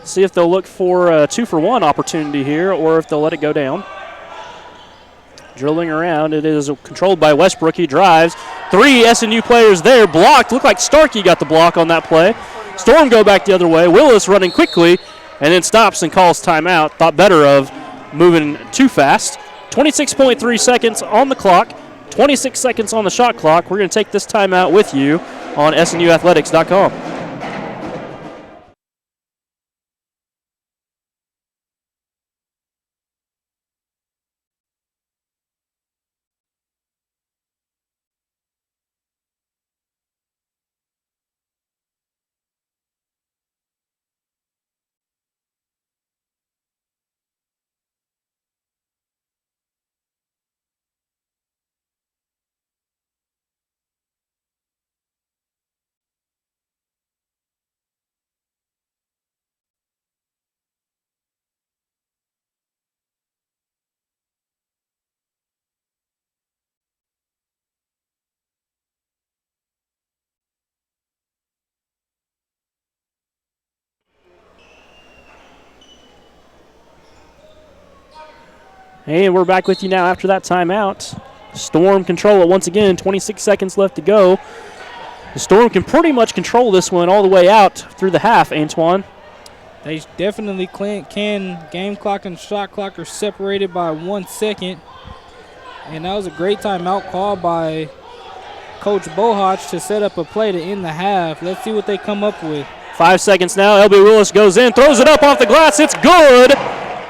Speaker 1: See if they'll look for a 2-for-1 opportunity here or if they'll let it go down. Drilling around, it is controlled by Westbrook. He drives. 3 SNU players there, blocked. Looked like Starkey got the block on that play. Storm go back the other way. Willis running quickly and then stops and calls timeout. Thought better of moving too fast. 26.3 seconds on the clock. 26 seconds on the shot clock. We're going to take this timeout with you on SNUathletics.com. And we're back with you now after that timeout. Storm control it once again. 26 seconds left to go. The Storm can pretty much control this one all the way out through the half, Antoine.
Speaker 2: They definitely can. Game clock and shot clock are separated by 1 second. And that was a great timeout call by Coach Bohach to set up a play to end the half. Let's see what they come up with.
Speaker 1: 5 seconds now. LB Willis goes in, throws it up off the glass. It's good.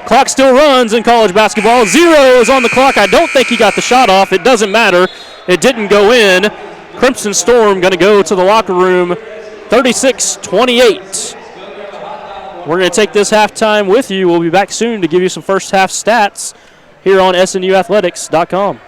Speaker 1: Clock still runs in college basketball. 0 is on the clock. I don't think he got the shot off. It doesn't matter. It didn't go in. Crimson Storm going to go to the locker room 36-28. We're going to take this halftime with you. We'll be back soon to give you some first half stats here on SNUathletics.com.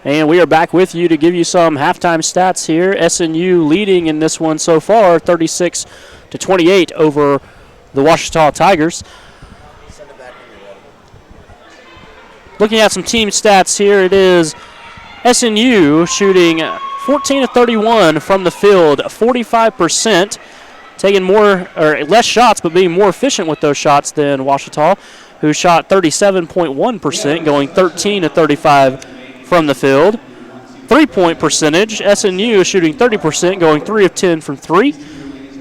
Speaker 1: And we are back with you to give you some halftime stats here. SNU leading in this one so far, 36-28 over the Ouachita Tigers. Looking at some team stats here, it is SNU shooting 14 of 31 from the field, 45%, taking more or less shots but being more efficient with those shots than Ouachita, who shot 37.1%, going 13 of 35 from the field. 3-point percentage, SNU is shooting 30%, going 3 of 10 from 3,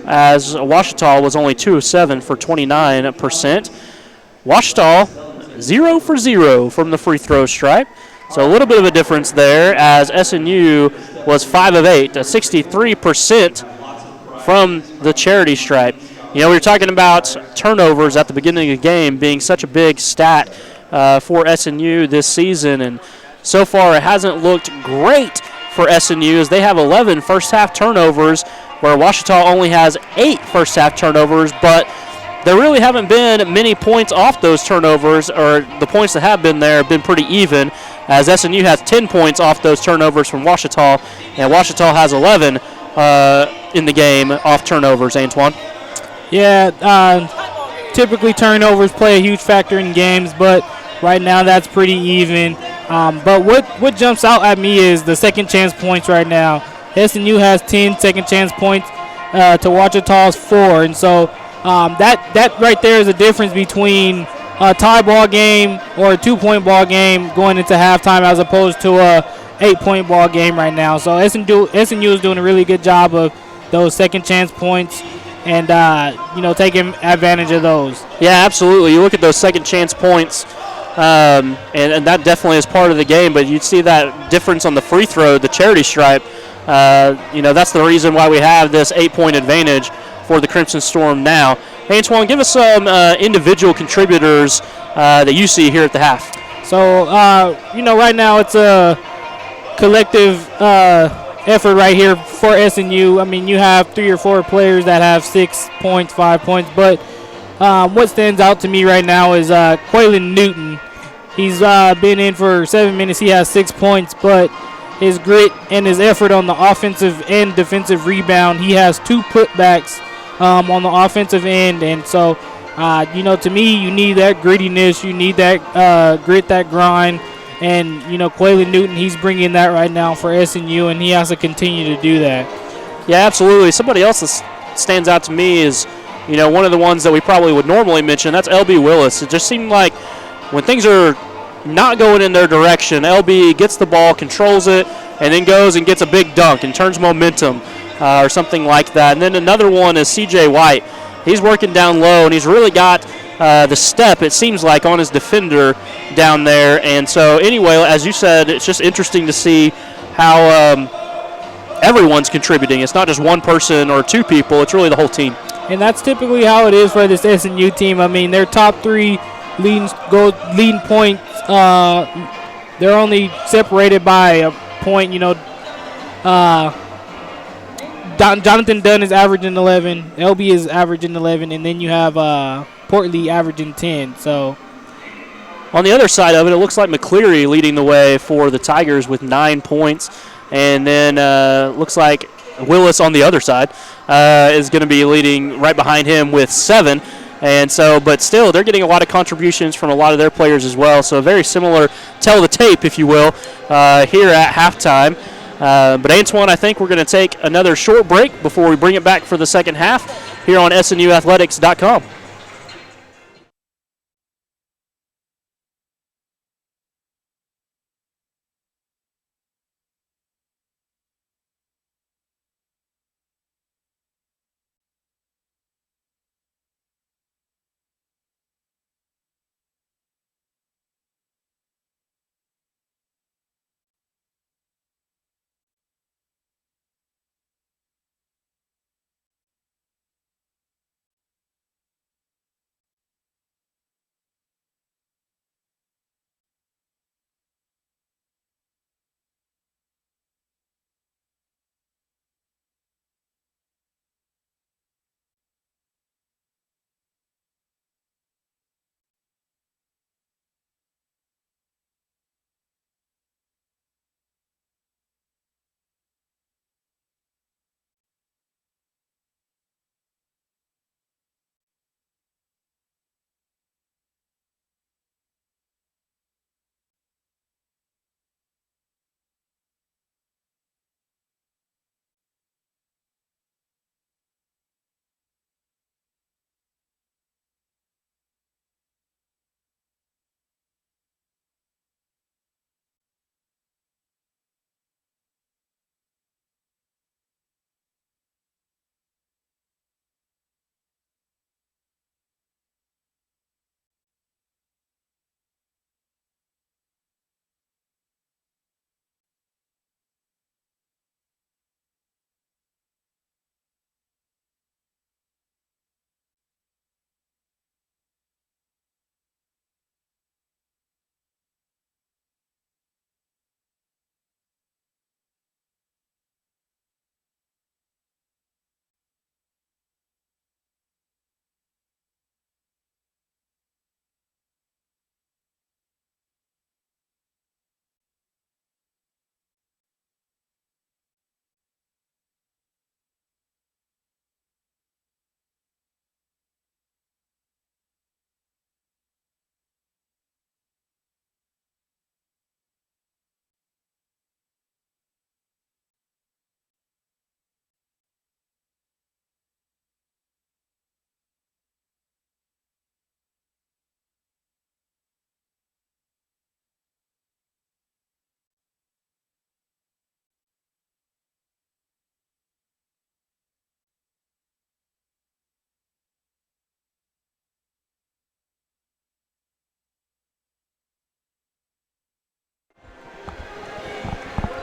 Speaker 1: as Ouachita was only 2 of 7 for 29%. Ouachita 0 for 0 from the free throw stripe. So a little bit of a difference there, as SNU was 5 of 8, 63% from the charity stripe. You know, we were talking about turnovers at the beginning of the game being such a big stat for SNU this season, and so far it hasn't looked great for SNU, as they have 11 first-half turnovers, where Ouachita only has 8 first-half turnovers, but there really haven't been many points off those turnovers, or the points that have been there have been pretty even, as SNU has 10 points off those turnovers from Ouachita, and Ouachita has 11 in the game off turnovers, Antoine.
Speaker 2: Yeah, typically turnovers play a huge factor in games, but right now that's pretty even. But what jumps out at me is the second chance points right now. SNU has 10 second chance points to Ouachita's 4, and so that right there is a difference between a tie ball game or a 2-point ball game going into halftime as opposed to a 8-point ball game right now. So SNU is doing a really good job of those second chance points and taking advantage of those.
Speaker 1: Yeah, absolutely. You look at those second chance points, and that definitely is part of the game, but you'd see that difference on the free throw, the charity stripe. That's the reason why we have this 8-point advantage for the Crimson Storm now. Antoine, give us some individual contributors that you see here at the half.
Speaker 2: So, right now it's a collective effort right here for SNU. I mean, you have 3 or 4 players that have 6 points, 5 points, but what stands out to me right now is Quaylen Newton. He's been in for 7 minutes. He has 6 points, but his grit and his effort on the offensive and defensive rebound, he has 2 putbacks on the offensive end, and so to me, you need that grittiness, you need that grit, that grind, and Quaylen Newton, he's bringing that right now for SNU, and he has to continue to do that.
Speaker 1: Yeah, absolutely. Somebody else that stands out to me is one of the ones that we probably would normally mention. That's LB Willis. It just seemed like when things are not going in their direction, LB gets the ball, controls it, and then goes and gets a big dunk and turns momentum. Or something like that. And then another one is CJ White. He's working down low, and he's really got the step, it seems like, on his defender down there. And so anyway, as you said, it's just interesting to see how everyone's contributing. It's not just one person or 2 people. It's really the whole team.
Speaker 2: And that's typically how it is for this SNU team. I mean, their top 3 leading points, they're only separated by a point, Jonathan Dunn is averaging 11. LB is averaging 11, and then you have Portley averaging 10. So,
Speaker 1: on the other side of it, it looks like McCleary leading the way for the Tigers with 9 points, and then looks like Willis on the other side is going to be leading right behind him with 7. And so, but still, they're getting a lot of contributions from a lot of their players as well. So, a very similar tell the tape, if you will, here at halftime. But Antoine, I think we're going to take another short break before we bring it back for the second half here on SNUathletics.com.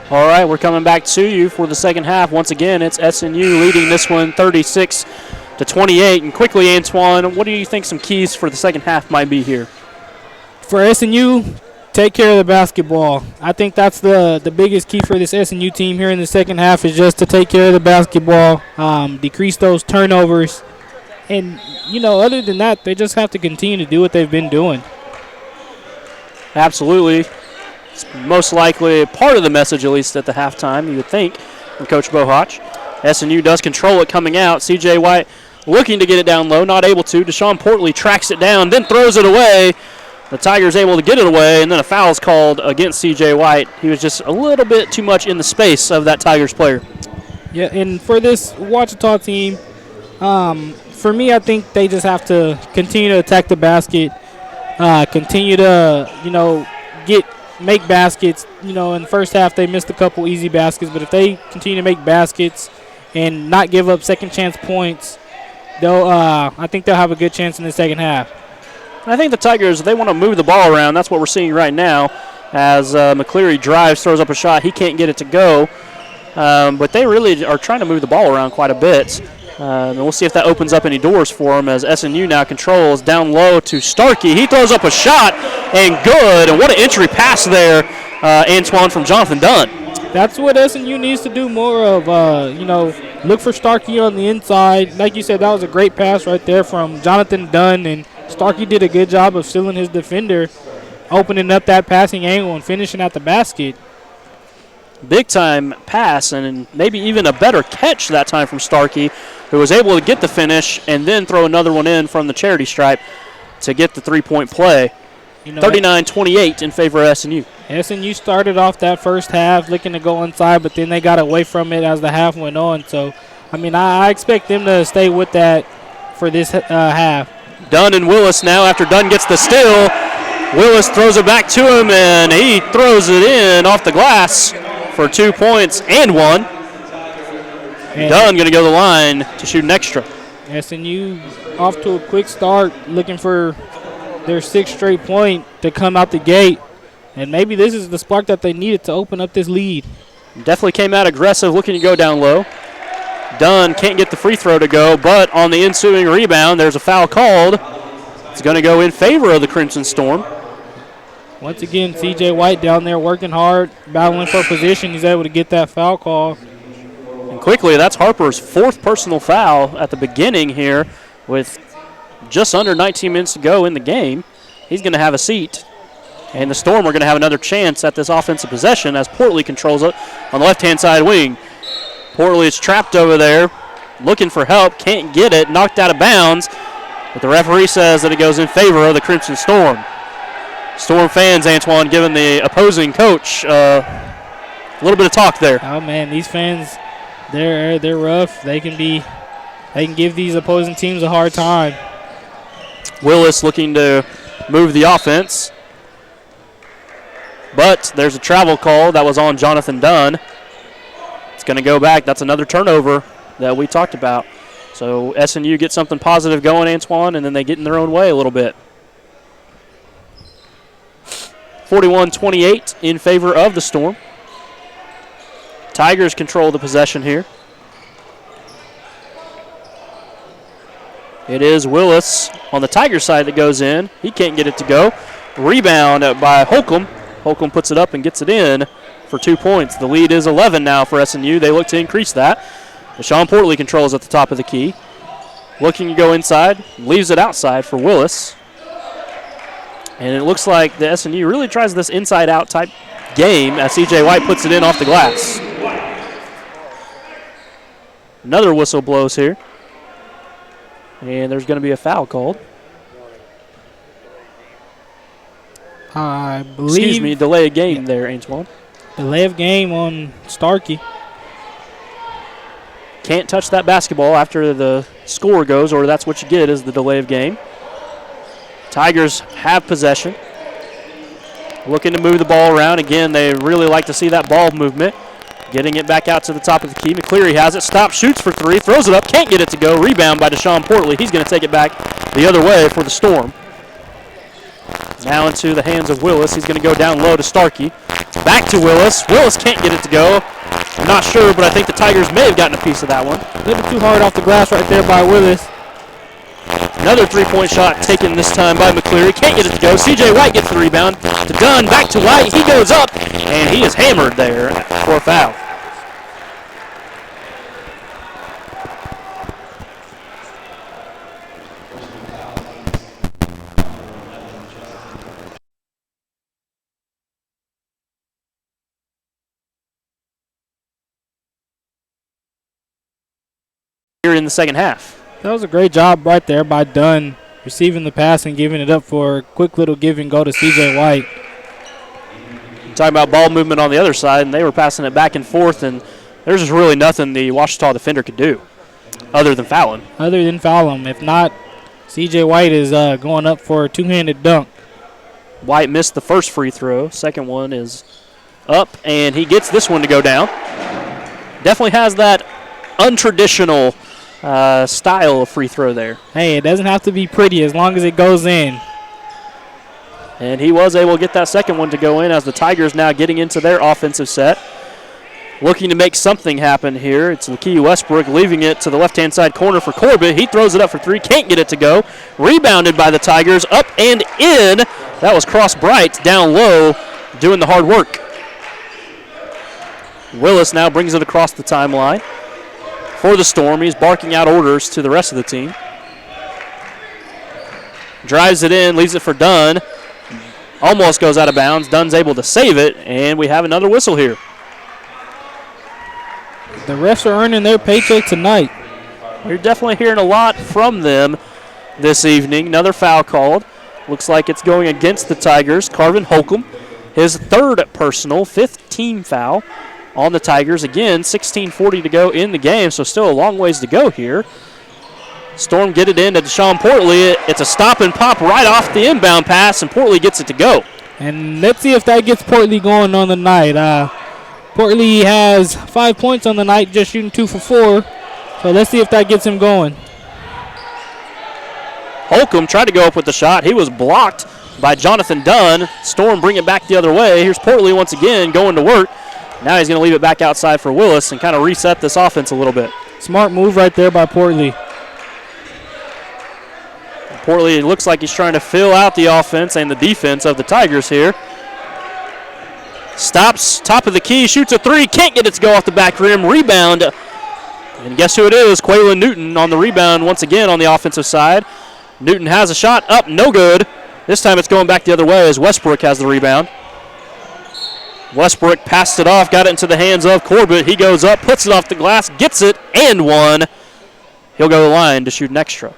Speaker 1: All right, we're coming back to you for the second half. Once again, it's SNU leading this one 36-28. And quickly, Antoine, what do you think some keys for the second half might be here?
Speaker 2: For SNU, take care of the basketball. I think that's the biggest key for this SNU team here in the second half is just to take care of the basketball, decrease those turnovers. And, other than that, they just have to continue to do what they've been doing.
Speaker 1: Absolutely. It's most likely part of the message, at least at the halftime, you would think, from Coach Bohach. SNU does control it coming out. C.J. White looking to get it down low, not able to. Deshaun Portley tracks it down, then throws it away. The Tigers able to get it away, and then a foul is called against C.J. White. He was just a little bit too much in the space of that Tigers player.
Speaker 2: Yeah, and for this Ouachita team, for me, I think they just have to continue to attack the basket, continue to, make baskets. In the first half they missed a couple easy baskets, but if they continue to make baskets and not give up second chance points, I think they'll have a good chance in the second half.
Speaker 1: I think the Tigers, they want to move the ball around. That's what we're seeing right now as McCleary drives, throws up a shot. He can't get it to go, but they really are trying to move the ball around quite a bit. And we'll see if that opens up any doors for them as SNU now controls down low to Starkey. He throws up a shot and good. And what an entry pass there, Antoine, from Jonathan Dunn.
Speaker 2: That's what SNU needs to do more of, look for Starkey on the inside. Like you said, that was a great pass right there from Jonathan Dunn, and Starkey did a good job of sealing his defender, opening up that passing angle and finishing at the basket.
Speaker 1: Big-time pass and maybe even a better catch that time from Starkey, who was able to get the finish and then throw another one in from the charity stripe to get the three-point play. 39-28 in favor of SNU.
Speaker 2: SNU started off that first half looking to go inside, but then they got away from it as the half went on. So, I expect them to stay with that for this half.
Speaker 1: Dunn and Willis now after Dunn gets the steal. Willis throws it back to him, and he throws it in off the glass for 2 points and one. And Dunn going to go to the line to shoot an extra.
Speaker 2: SNU off to a quick start, looking for their sixth straight point to come out the gate. And maybe this is the spark that they needed to open up this lead.
Speaker 1: Definitely came out aggressive, looking to go down low. Dunn can't get the free throw to go, but on the ensuing rebound, there's a foul called. It's going to go in favor of the Crimson Storm.
Speaker 2: Once again, C.J. White down there working hard, battling for position. He's able to get that foul call.
Speaker 1: And quickly, that's Harper's fourth personal foul at the beginning here with just under 19 minutes to go in the game. He's going to have a seat. And the Storm are going to have another chance at this offensive possession as Portley controls it on the left-hand side wing. Portley is trapped over there, looking for help, can't get it, knocked out of bounds. But the referee says that it goes in favor of the Crimson Storm. Storm fans, Antoine, giving the opposing coach a little bit of talk there.
Speaker 2: Oh man, these fans, they're rough. They can give these opposing teams a hard time.
Speaker 1: Willis looking to move the offense, but there's a travel call that was on Jonathan Dunn. It's going to go back. That's another turnover that we talked about. So SNU gets something positive going, Antoine, and then they get in their own way a little bit. 41-28 in favor of the Storm. Tigers control the possession here. It is Willis on the Tiger side that goes in. He can't get it to go. Rebound by Holcomb. Holcomb puts it up and gets it in for 2 points. The lead is 11 now for SNU. They look to increase that. Deshaun Portley controls at the top of the key. Looking to go inside. Leaves it outside for Willis. And it looks like the SNU really tries this inside-out type game as C.J. White puts it in off the glass. Another whistle blows here. And there's going to be a foul called.
Speaker 2: I believe.
Speaker 1: Delay of game there, Antoine.
Speaker 2: Delay of game on Starkey.
Speaker 1: Can't touch that basketball after the score goes, or that's what you get is the delay of game. Tigers have possession. Looking to move the ball around. Again, they really like to see that ball movement. Getting it back out to the top of the key. McCleary has it. Stops, shoots for three. Throws it up. Can't get it to go. Rebound by Deshaun Portley. He's going to take it back the other way for the Storm. Now into the hands of Willis. He's going to go down low to Starkey. Back to Willis. Willis can't get it to go. I'm not sure, but I think the Tigers may have gotten a piece of that one.
Speaker 2: A little too hard off the glass right there by Willis.
Speaker 1: Another three-point shot taken this time by McCleary. Can't get it to go. C.J. White gets the rebound. To Dunn, back to White. He goes up, and he is hammered there for a foul. Here in the second half.
Speaker 2: That was a great job right there by Dunn, receiving the pass and giving it up for a quick little give and go to C.J. White.
Speaker 1: Talking about ball movement on the other side, and they were passing it back and forth, and there's just really nothing the Ouachita defender could do other than foul him.
Speaker 2: Other than foul him. If not, C.J. White is going up for a two-handed dunk.
Speaker 1: White missed the first free throw. Second one is up, and he gets this one to go down. Definitely has that untraditional style of free throw there.
Speaker 2: Hey, it doesn't have to be pretty as long as it goes in.
Speaker 1: And he was able to get that second one to go in as the Tigers now getting into their offensive set. Looking to make something happen here. It's Lakeith Westbrook leaving it to the left-hand side corner for Corbett. He throws it up for three, can't get it to go. Rebounded by the Tigers, up and in. That was Cross Bright down low, doing the hard work. Willis now brings it across the timeline for the Storm. He's barking out orders to the rest of the team. Drives it in, leaves it for Dunn. Almost goes out of bounds. Dunn's able to save it, and we have another whistle here.
Speaker 2: The refs are earning their paycheck tonight.
Speaker 1: We're definitely hearing a lot from them this evening. Another foul called. Looks like it's going against the Tigers. Carvin Holcomb, his third personal, fifth team foul on the Tigers. Again, 16:40 to go in the game, so still a long ways to go here. Storm get it in to Deshaun Portley. It's a stop and pop right off the inbound pass, and Portley gets it to go.
Speaker 2: And let's see if that gets Portley going on the night. Portley has 5 points on the night, just shooting 2 for 4. So let's see if that gets him going.
Speaker 1: Holcomb tried to go up with the shot. He was blocked by Jonathan Dunn. Storm bring it back the other way. Here's Portley once again going to work. Now he's going to leave it back outside for Willis and kind of reset this offense a little bit.
Speaker 2: Smart move right there by Portley.
Speaker 1: Portley, it looks like he's trying to fill out the offense and the defense of the Tigers here. Stops, top of the key, shoots a three, can't get it to go off the back rim. Rebound, and guess who it is? Quaylen Newton on the rebound once again on the offensive side. Newton has a shot, up, no good. This time it's going back the other way as Westbrook has the rebound. Westbrook passed it off, got it into the hands of Corbett. He goes up, puts it off the glass, gets it, and one. He'll go to the line to shoot an extra.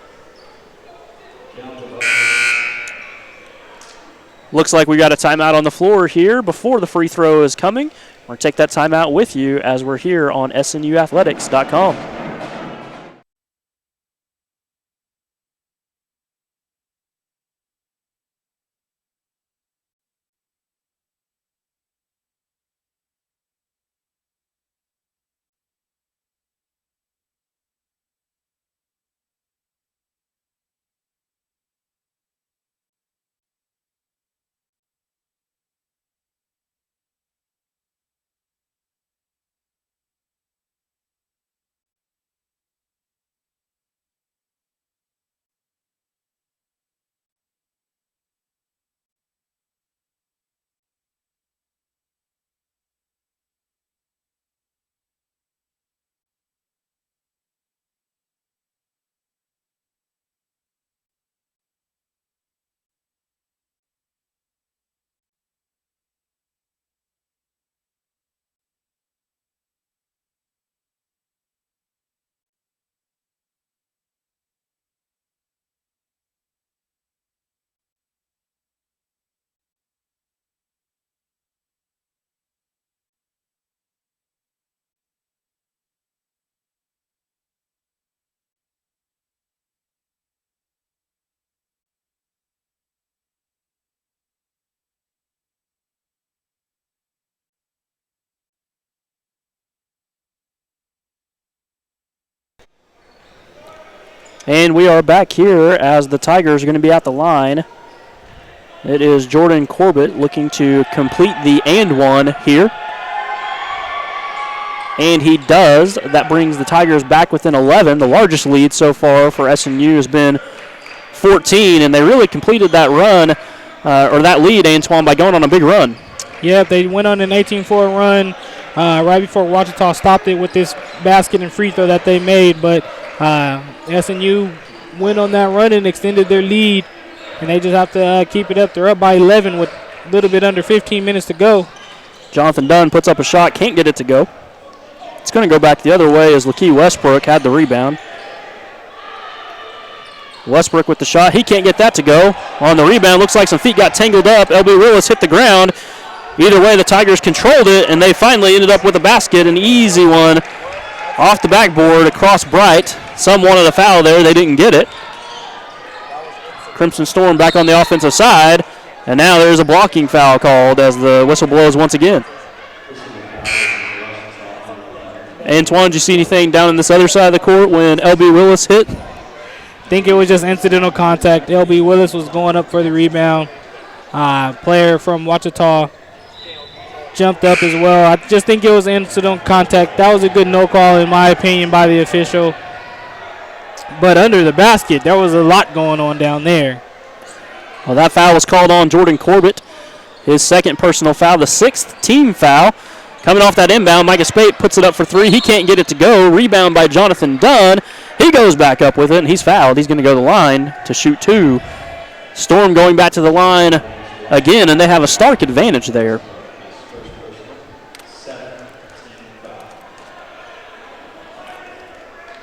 Speaker 1: Looks like we got a timeout on the floor here before the free throw is coming. We're going to take that timeout with you as we're here on SNUathletics.com. And we are back here as the Tigers are going to be at the line It is Jordan Corbett looking to complete the and one here. And he does. That brings the Tigers back within 11. The largest lead so far for SNU has been 14, and they really completed that run, or that lead, Antoine, by going on a big run.
Speaker 2: Yeah, they went on an 18-4 run right before Ouachita stopped it with this basket and free throw that they made. But SNU went on that run and extended their lead, and they just have to keep it up. They're up by 11 with a little bit under 15 minutes to go.
Speaker 1: Jonathan Dunn puts up a shot, can't get it to go. It's going to go back the other way as Lakeith Westbrook had the rebound. Westbrook with the shot. He can't get that to go. On the rebound, looks like some feet got tangled up. LB Willis hit the ground. Either way, the Tigers controlled it, and they finally ended up with a basket, an easy one off the backboard across Bright. Some wanted a foul there. They didn't get it. Crimson Storm back on the offensive side, and now there's a blocking foul called as the whistle blows once again. Antoine, did you see anything down on this other side of the court when LB Willis hit?
Speaker 2: I think it was just incidental contact. LB Willis was going up for the rebound. Player from Ouachita jumped up as well. I just think it was incidental contact. That was a good no call in my opinion by the official. But under the basket, there was a lot going on down there.
Speaker 1: Well, that foul was called on Jordan Corbett. His second personal foul, the sixth team foul. Coming off that inbound, Micah Spate puts it up for three. He can't get it to go. Rebound by Jonathan Dunn. He goes back up with it, and he's fouled. He's going to go to the line to shoot two. Storm going back to the line again, and they have a stark advantage there.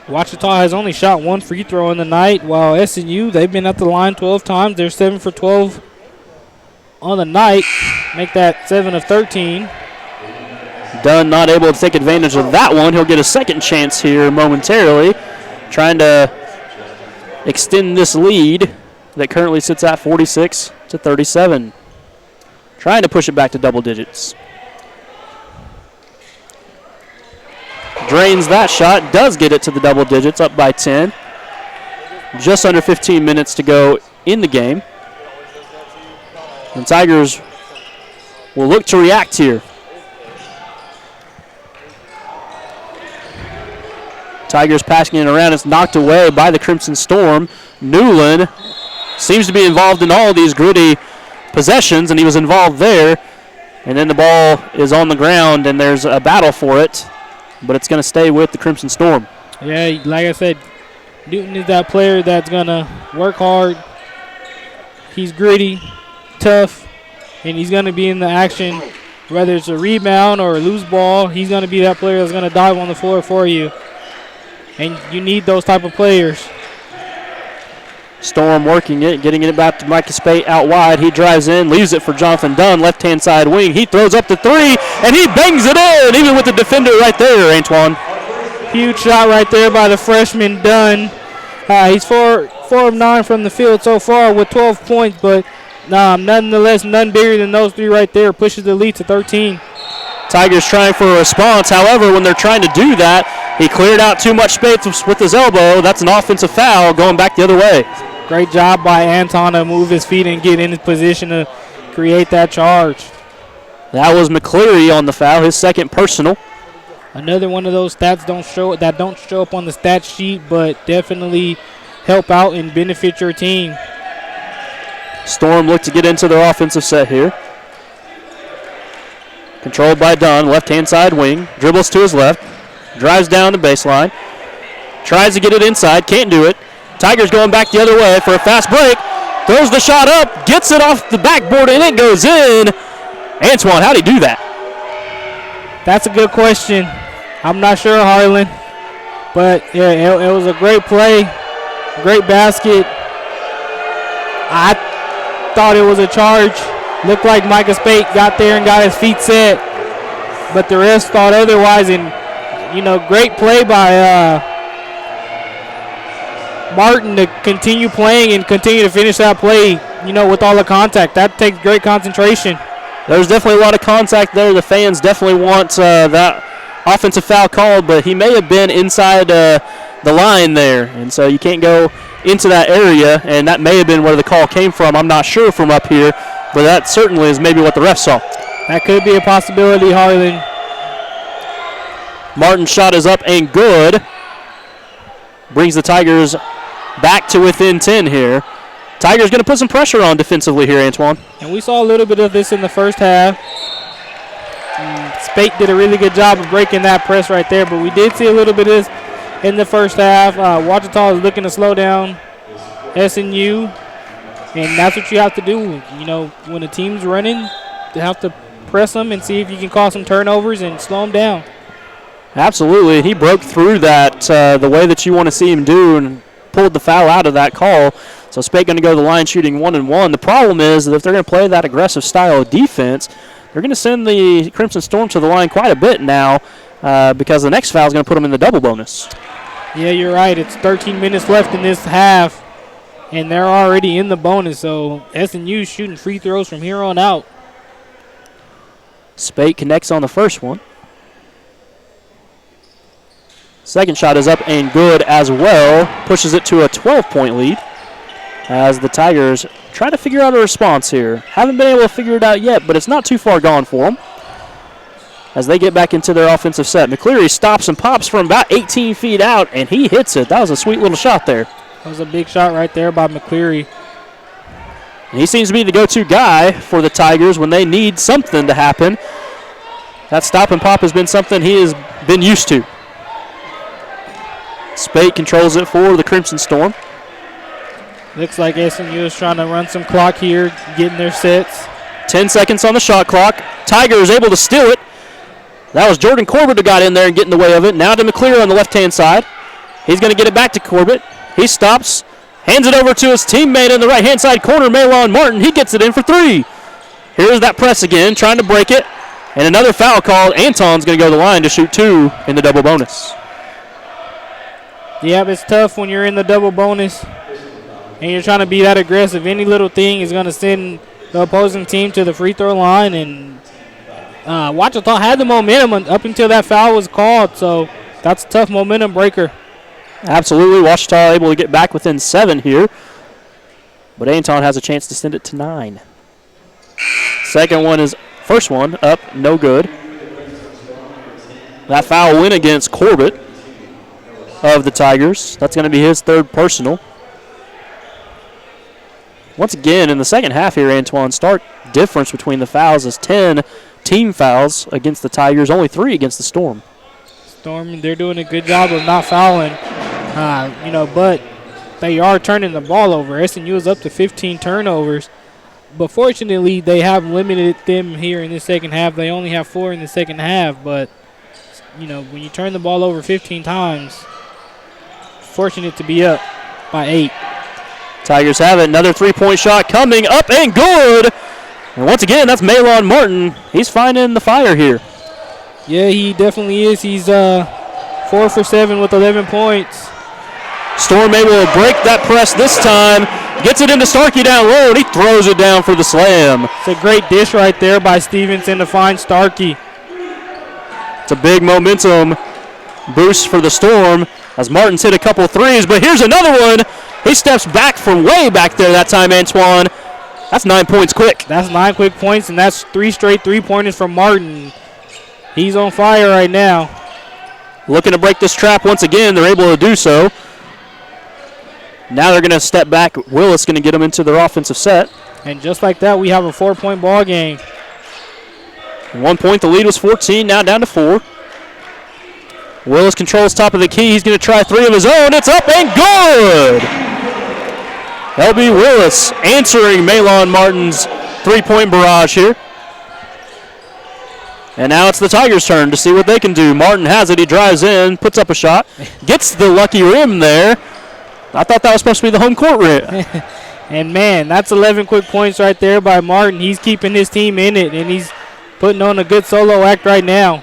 Speaker 2: Ouachita has only shot one free throw in the night, while SNU, they've been at the line 12 times. They're 7 for 12 on the night. Make that 7 of 13.
Speaker 1: Dunn not able to take advantage of that one. He'll get a second chance here momentarily, trying to extend this lead that currently sits at 46-37. Trying to push it back to double digits. Drains that shot, does get it to the double digits, up by 10. Just under 15 minutes to go in the game. And Tigers will look to react here. Tigers passing it around. It's knocked away by the Crimson Storm. Newland seems to be involved in all of these gritty possessions, and he was involved there. And then the ball is on the ground, and there's a battle for it, but it's going to stay with the Crimson Storm.
Speaker 2: Yeah, like I said, Newton is that player that's going to work hard. He's gritty, tough, and he's going to be in the action. Whether it's a rebound or a loose ball, he's going to be that player that's going to dive on the floor for you. And you need those type of players.
Speaker 1: Storm working it, getting it back to Micah Spate out wide. He drives in, leaves it for Jonathan Dunn, left-hand side wing. He throws up the three, and he bangs it in, even with the defender right there, Antoine.
Speaker 2: Huge shot right there by the freshman Dunn. He's 4 of 9 from the field so far with 12 points, but nonetheless, none bigger than those three right there. Pushes the lead to 13.
Speaker 1: Tigers trying for a response. However, when they're trying to do that, he cleared out too much space with his elbow. That's an offensive foul going back the other way.
Speaker 2: Great job by Anton to move his feet and get in his position to create that charge.
Speaker 1: That was McCleary on the foul, his second personal.
Speaker 2: Another one of those stats don't show up on the stat sheet, but definitely help out and benefit your team.
Speaker 1: Storm look to get into their offensive set here. Controlled by Dunn, left-hand side wing. Dribbles to his left. Drives down the baseline. Tries to get it inside. Can't do it. Tigers going back the other way for a fast break. Throws the shot up. Gets it off the backboard, and it goes in. Antoine, how'd he do that?
Speaker 2: That's a good question. I'm not sure, Harlan. But, yeah, it was a great play. Great basket. I thought it was a charge. Looked like Micah Spate got there and got his feet set, but the refs thought otherwise. And great play by Martin to continue playing and continue to finish that play. With all the contact, that takes great concentration.
Speaker 1: There's definitely a lot of contact there. The fans definitely want that offensive foul called, but he may have been inside the line there, and so you can't go into that area, and that may have been where the call came from. I'm not sure from up here, but that certainly is maybe what the ref saw.
Speaker 2: That could be a possibility, Harlan.
Speaker 1: Martin's shot is up and good. Brings the Tigers back to within 10 here. Tigers going to put some pressure on defensively here, Antoine.
Speaker 2: And we saw a little bit of this in the first half. Spate did a really good job of breaking that press right there, but we did see a little bit of this in the first half. Ouachita is looking to slow down SNU, and that's what you have to do. You know, when a team's running, you have to press them and see if you can cause some turnovers and slow them down.
Speaker 1: Absolutely. He broke through that the way that you want to see him do and pulled the foul out of that call. So Spate going to go to the line shooting 1-1. The problem is that if they're going to play that aggressive style of defense, they're going to send the Crimson Storm to the line quite a bit now because the next foul is going to put them in the double bonus.
Speaker 2: Yeah, you're right. It's 13 minutes left in this half, and they're already in the bonus. So SNU shooting free throws from here on out.
Speaker 1: Spate connects on the first one. Second shot is up and good as well. Pushes it to a 12-point lead as the Tigers try to figure out a response here. Haven't been able to figure it out yet, but it's not too far gone for them as they get back into their offensive set. McCleary stops and pops from about 18 feet out, and he hits it. That was a sweet little shot there.
Speaker 2: That was a big shot right there by McCleary.
Speaker 1: And he seems to be the go-to guy for the Tigers when they need something to happen. That stop and pop has been something he has been used to. Spate controls it for the Crimson Storm.
Speaker 2: Looks like SMU is trying to run some clock here, getting their sets.
Speaker 1: 10 seconds on the shot clock. Tiger is able to steal it. That was Jordan Corbett who got in there and get in the way of it. Now to McCleary on the left-hand side. He's going to get it back to Corbett. He stops, hands it over to his teammate in the right-hand side corner, Malon Martin. He gets it in for three. Here's that press again, trying to break it. And another foul called. Anton's going to go to the line to shoot two in the double bonus.
Speaker 2: Yeah, it's tough when you're in the double bonus and you're trying to be that aggressive. Any little thing is going to send the opposing team to the free throw line. And Ouachita had the momentum up until that foul was called, so that's a tough momentum breaker.
Speaker 1: Absolutely. Ouachita able to get back within 7 here, but Anton has a chance to send it to 9. First one up, no good. That foul went against Corbett of the Tigers. That's going to be his third personal. Once again, in the second half here, Antoine, stark difference between the fouls is 10 team fouls against the Tigers, only 3 against the Storm.
Speaker 2: Storm, they're doing a good job of not fouling, but they are turning the ball over. SNU is up to 15 turnovers, but fortunately they have limited them here in the second half. They only have 4 in the second half, but when you turn the ball over 15 times, fortunate to be up by 8.
Speaker 1: Tigers have it. Another three-point shot coming up and good. And once again, that's Malon Martin. He's finding the fire here.
Speaker 2: Yeah, he definitely is. He's 4 for 7 with 11 points.
Speaker 1: Storm able to break that press this time. Gets it into Starkey down low, and he throws it down for the slam.
Speaker 2: It's a great dish right there by Stevenson to find Starkey.
Speaker 1: It's a big momentum boost for the Storm as Martin's hit a couple threes, but here's another one. He steps back from way back there that time, Antoine. That's 9 points quick.
Speaker 2: That's 9 quick points, and that's 3 straight three-pointers from Martin. He's on fire right now.
Speaker 1: Looking to break this trap once again. They're able to do so. Now they're going to step back. Willis going to get them into their offensive set.
Speaker 2: And just like that, we have a 4-point ball game.
Speaker 1: 1 point, the lead was 14, now down to 4. Willis controls top of the key. He's going to try 3 of his own. It's up and good. LB Willis answering Malon Martin's 3-point barrage here. And now it's the Tigers' turn to see what they can do. Martin has it. He drives in, puts up a shot, gets the lucky rim there. I thought that was supposed to be the home court rim.
Speaker 2: And, man, that's 11 quick points right there by Martin. He's keeping his team in it, and he's putting on a good solo act right now.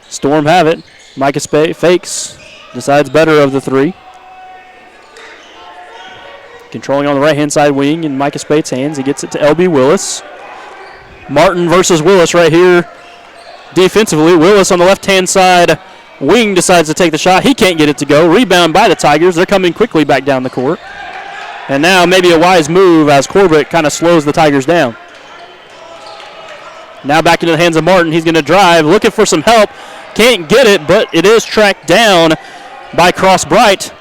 Speaker 1: Storm have it. Micah fakes, decides better of the 3. Controlling on the right-hand side wing in Micah Spate's hands. He gets it to LB Willis. Martin versus Willis right here defensively. Willis on the left-hand side Wing decides to take the shot. He can't get it to go. Rebound by the Tigers. They're coming quickly back down the court. And now maybe a wise move as Corbett kind of slows the Tigers down. Now back into the hands of Martin. He's going to drive, looking for some help. Can't get it, but it is tracked down by Cross Bright.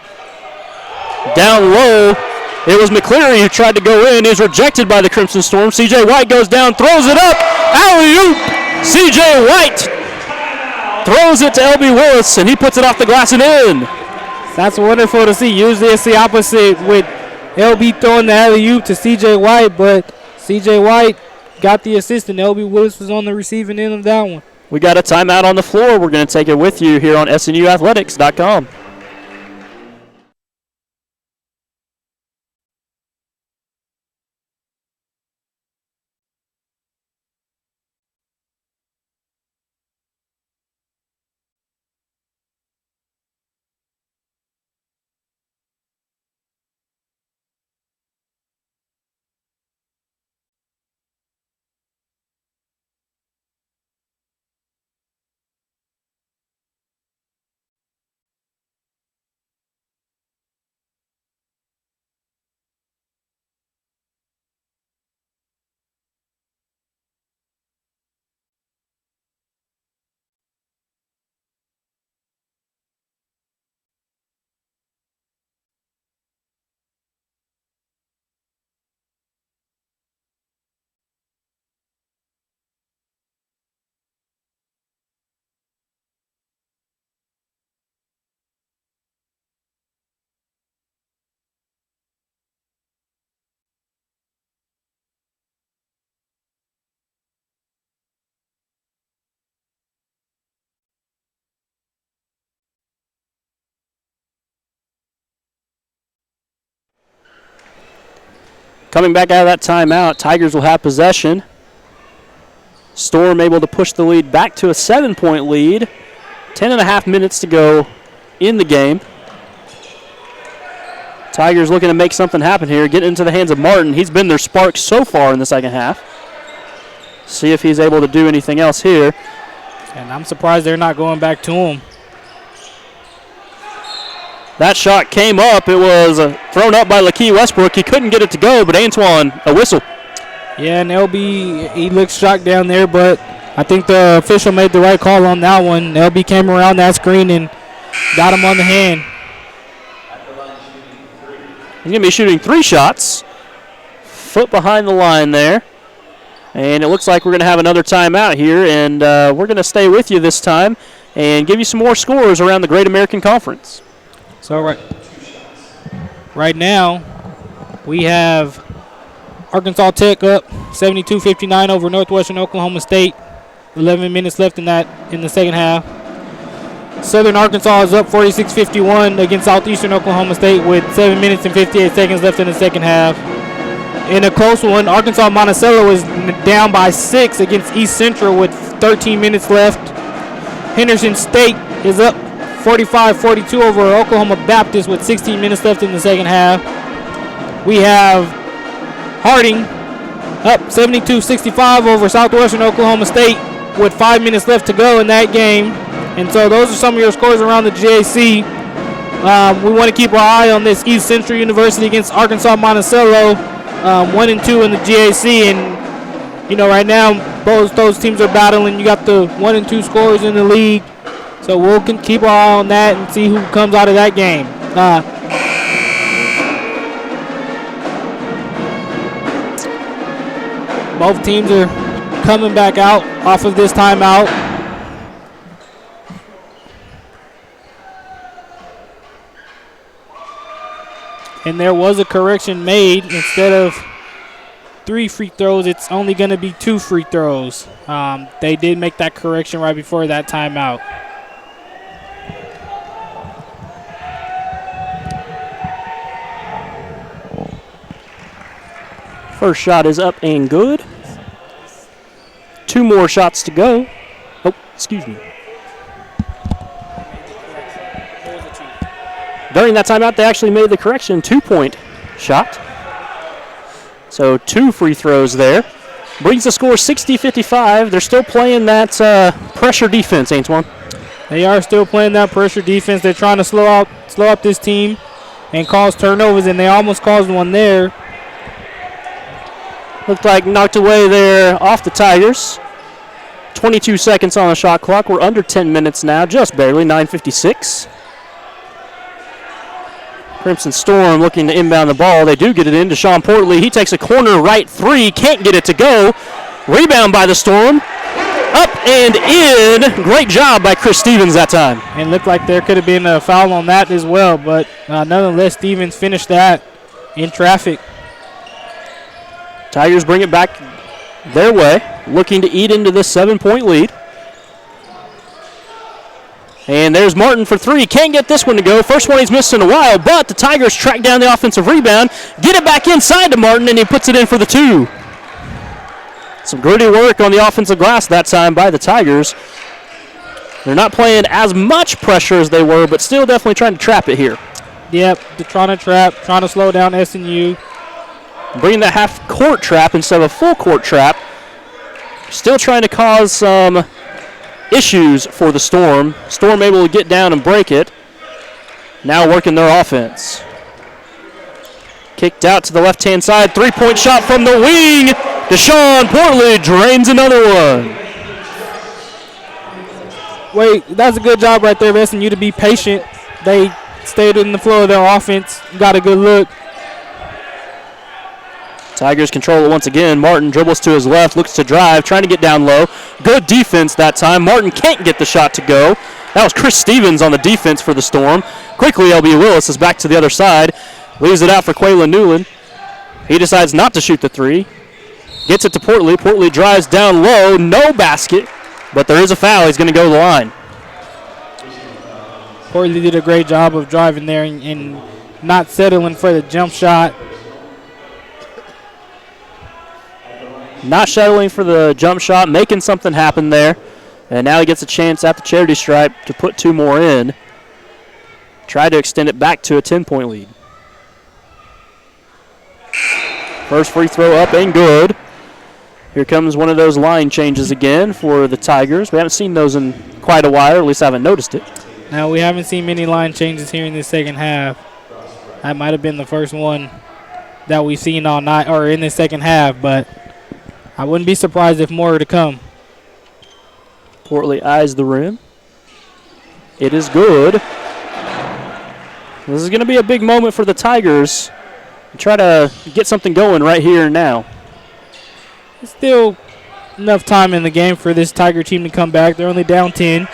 Speaker 1: Down low, it was McCleary who tried to go in. He was rejected by the Crimson Storm. C.J. White goes down, throws it up. Alley-oop! C.J. White throws it to L.B. Willis, and he puts it off the glass and in.
Speaker 2: That's wonderful to see. Usually it's the opposite with L.B. throwing the alley-oop to C.J. White, but C.J. White got the assist, and L.B. Willis was on the receiving end of that one.
Speaker 1: We got a timeout on the floor. We're going to take it with you here on SNUathletics.com. Coming back out of that timeout, Tigers will have possession. Storm able to push the lead back to a 7-point lead. 10.5 minutes to go in the game. Tigers looking to make something happen here. Get into the hands of Martin. He's been their spark so far in the second half. See if he's able to do anything else here.
Speaker 2: And I'm surprised they're not going back to him.
Speaker 1: That shot came up. It was thrown up by Lakeith Westbrook. He couldn't get it to go, but Antoine, a whistle.
Speaker 2: Yeah, and LB, he looks shocked down there, but I think the official made the right call on that one. LB came around that screen and got him on the hand.
Speaker 1: He's going to be shooting 3 shots. Foot behind the line there. And it looks like we're going to have another timeout here, and we're going to stay with you this time and give you some more scores around the Great American Conference.
Speaker 2: So right now, we have Arkansas Tech up 72-59 over Northwestern Oklahoma State. 11 minutes left in the second half. Southern Arkansas is up 46-51 against Southeastern Oklahoma State with 7 minutes and 58 seconds left in the second half. In a close one, Arkansas Monticello is down by 6 against East Central with 13 minutes left. Henderson State is up 45-42 over Oklahoma Baptist with 16 minutes left in the second half. We have Harding up 72-65 over Southwestern Oklahoma State with 5 minutes left to go in that game. And so those are some of your scores around the GAC. We want to keep our eye on this East Central University against Arkansas Monticello, 1-2 in the GAC. And, you know, right now both those teams are battling. You got the 1 and 2 scorers in the league. So we'll keep our eye on that and see who comes out of that game. Both teams are coming back out off of this timeout. And there was a correction made. Instead of 3 free throws, it's only going to be 2 free throws. They did make that correction right before that timeout.
Speaker 1: First shot is up and good. 2 more shots to go. Oh, excuse me. During that timeout, they actually made the correction, 2-point shot. So 2 free throws there. Brings the score 60-55. They're still playing that pressure defense, Antoine.
Speaker 2: They are still playing that pressure defense. They're trying to slow up this team and cause turnovers, and they almost caused one there.
Speaker 1: Looked like knocked away there off the Tigers. 22 seconds on the shot clock. We're under 10 minutes now, just barely, 9:56. Crimson Storm looking to inbound the ball. They do get it in to Sean Portley. He takes a corner right three, can't get it to go. Rebound by the Storm. Up and in. Great job by Chris Stevens that time.
Speaker 2: And looked like there could have been a foul on that as well, but nonetheless, Stevens finished that in traffic.
Speaker 1: Tigers bring it back their way, looking to eat into this 7-point lead. And there's Martin for three. Can't get this one to go. First one he's missed in a while, but the Tigers track down the offensive rebound, get it back inside to Martin, and he puts it in for the two. Some gritty work on the offensive glass that time by the Tigers. They're not playing as much pressure as they were, but still definitely trying to trap it here.
Speaker 2: Yep, they're trying to trap, trying to slow down SNU.
Speaker 1: Bringing that half-court trap instead of a full-court trap. Still trying to cause some issues for the Storm. Storm able to get down and break it. Now working their offense. Kicked out to the left-hand side. Three-point shot from the wing. Deshaun Portley drains another one.
Speaker 2: Wait, that's a good job right there of SNU to be patient. They stayed in the flow of their offense. Got a good look.
Speaker 1: Tigers control it once again. Martin dribbles to his left, looks to drive, trying to get down low. Good defense that time. Martin can't get the shot to go. That was Chris Stevens on the defense for the Storm. Quickly, LB Willis is back to the other side. Leaves it out for Quaylen Newland. He decides not to shoot the three. Gets it to Portley. Portley drives down low. No basket, but there is a foul. He's going to go to the line.
Speaker 2: Portley did a great job of driving there and not settling for the jump shot.
Speaker 1: Not settling for the jump shot, making something happen there. And now he gets a chance at the charity stripe to put two more in. Try to extend it back to a 10-point lead. First free throw up and good. Here comes one of those line changes again for the Tigers. We haven't seen those in quite a while, or at least I haven't noticed it.
Speaker 2: Now, we haven't seen many line changes here in the second half. That might have been the first one that we've seen all night, or in the second half, but I wouldn't be surprised if more were to come.
Speaker 1: Portley eyes the rim. It is good. This is going to be a big moment for the Tigers. Try to get something going right here and now.
Speaker 2: There's still enough time in the game for this Tiger team to come back. They're only down 10.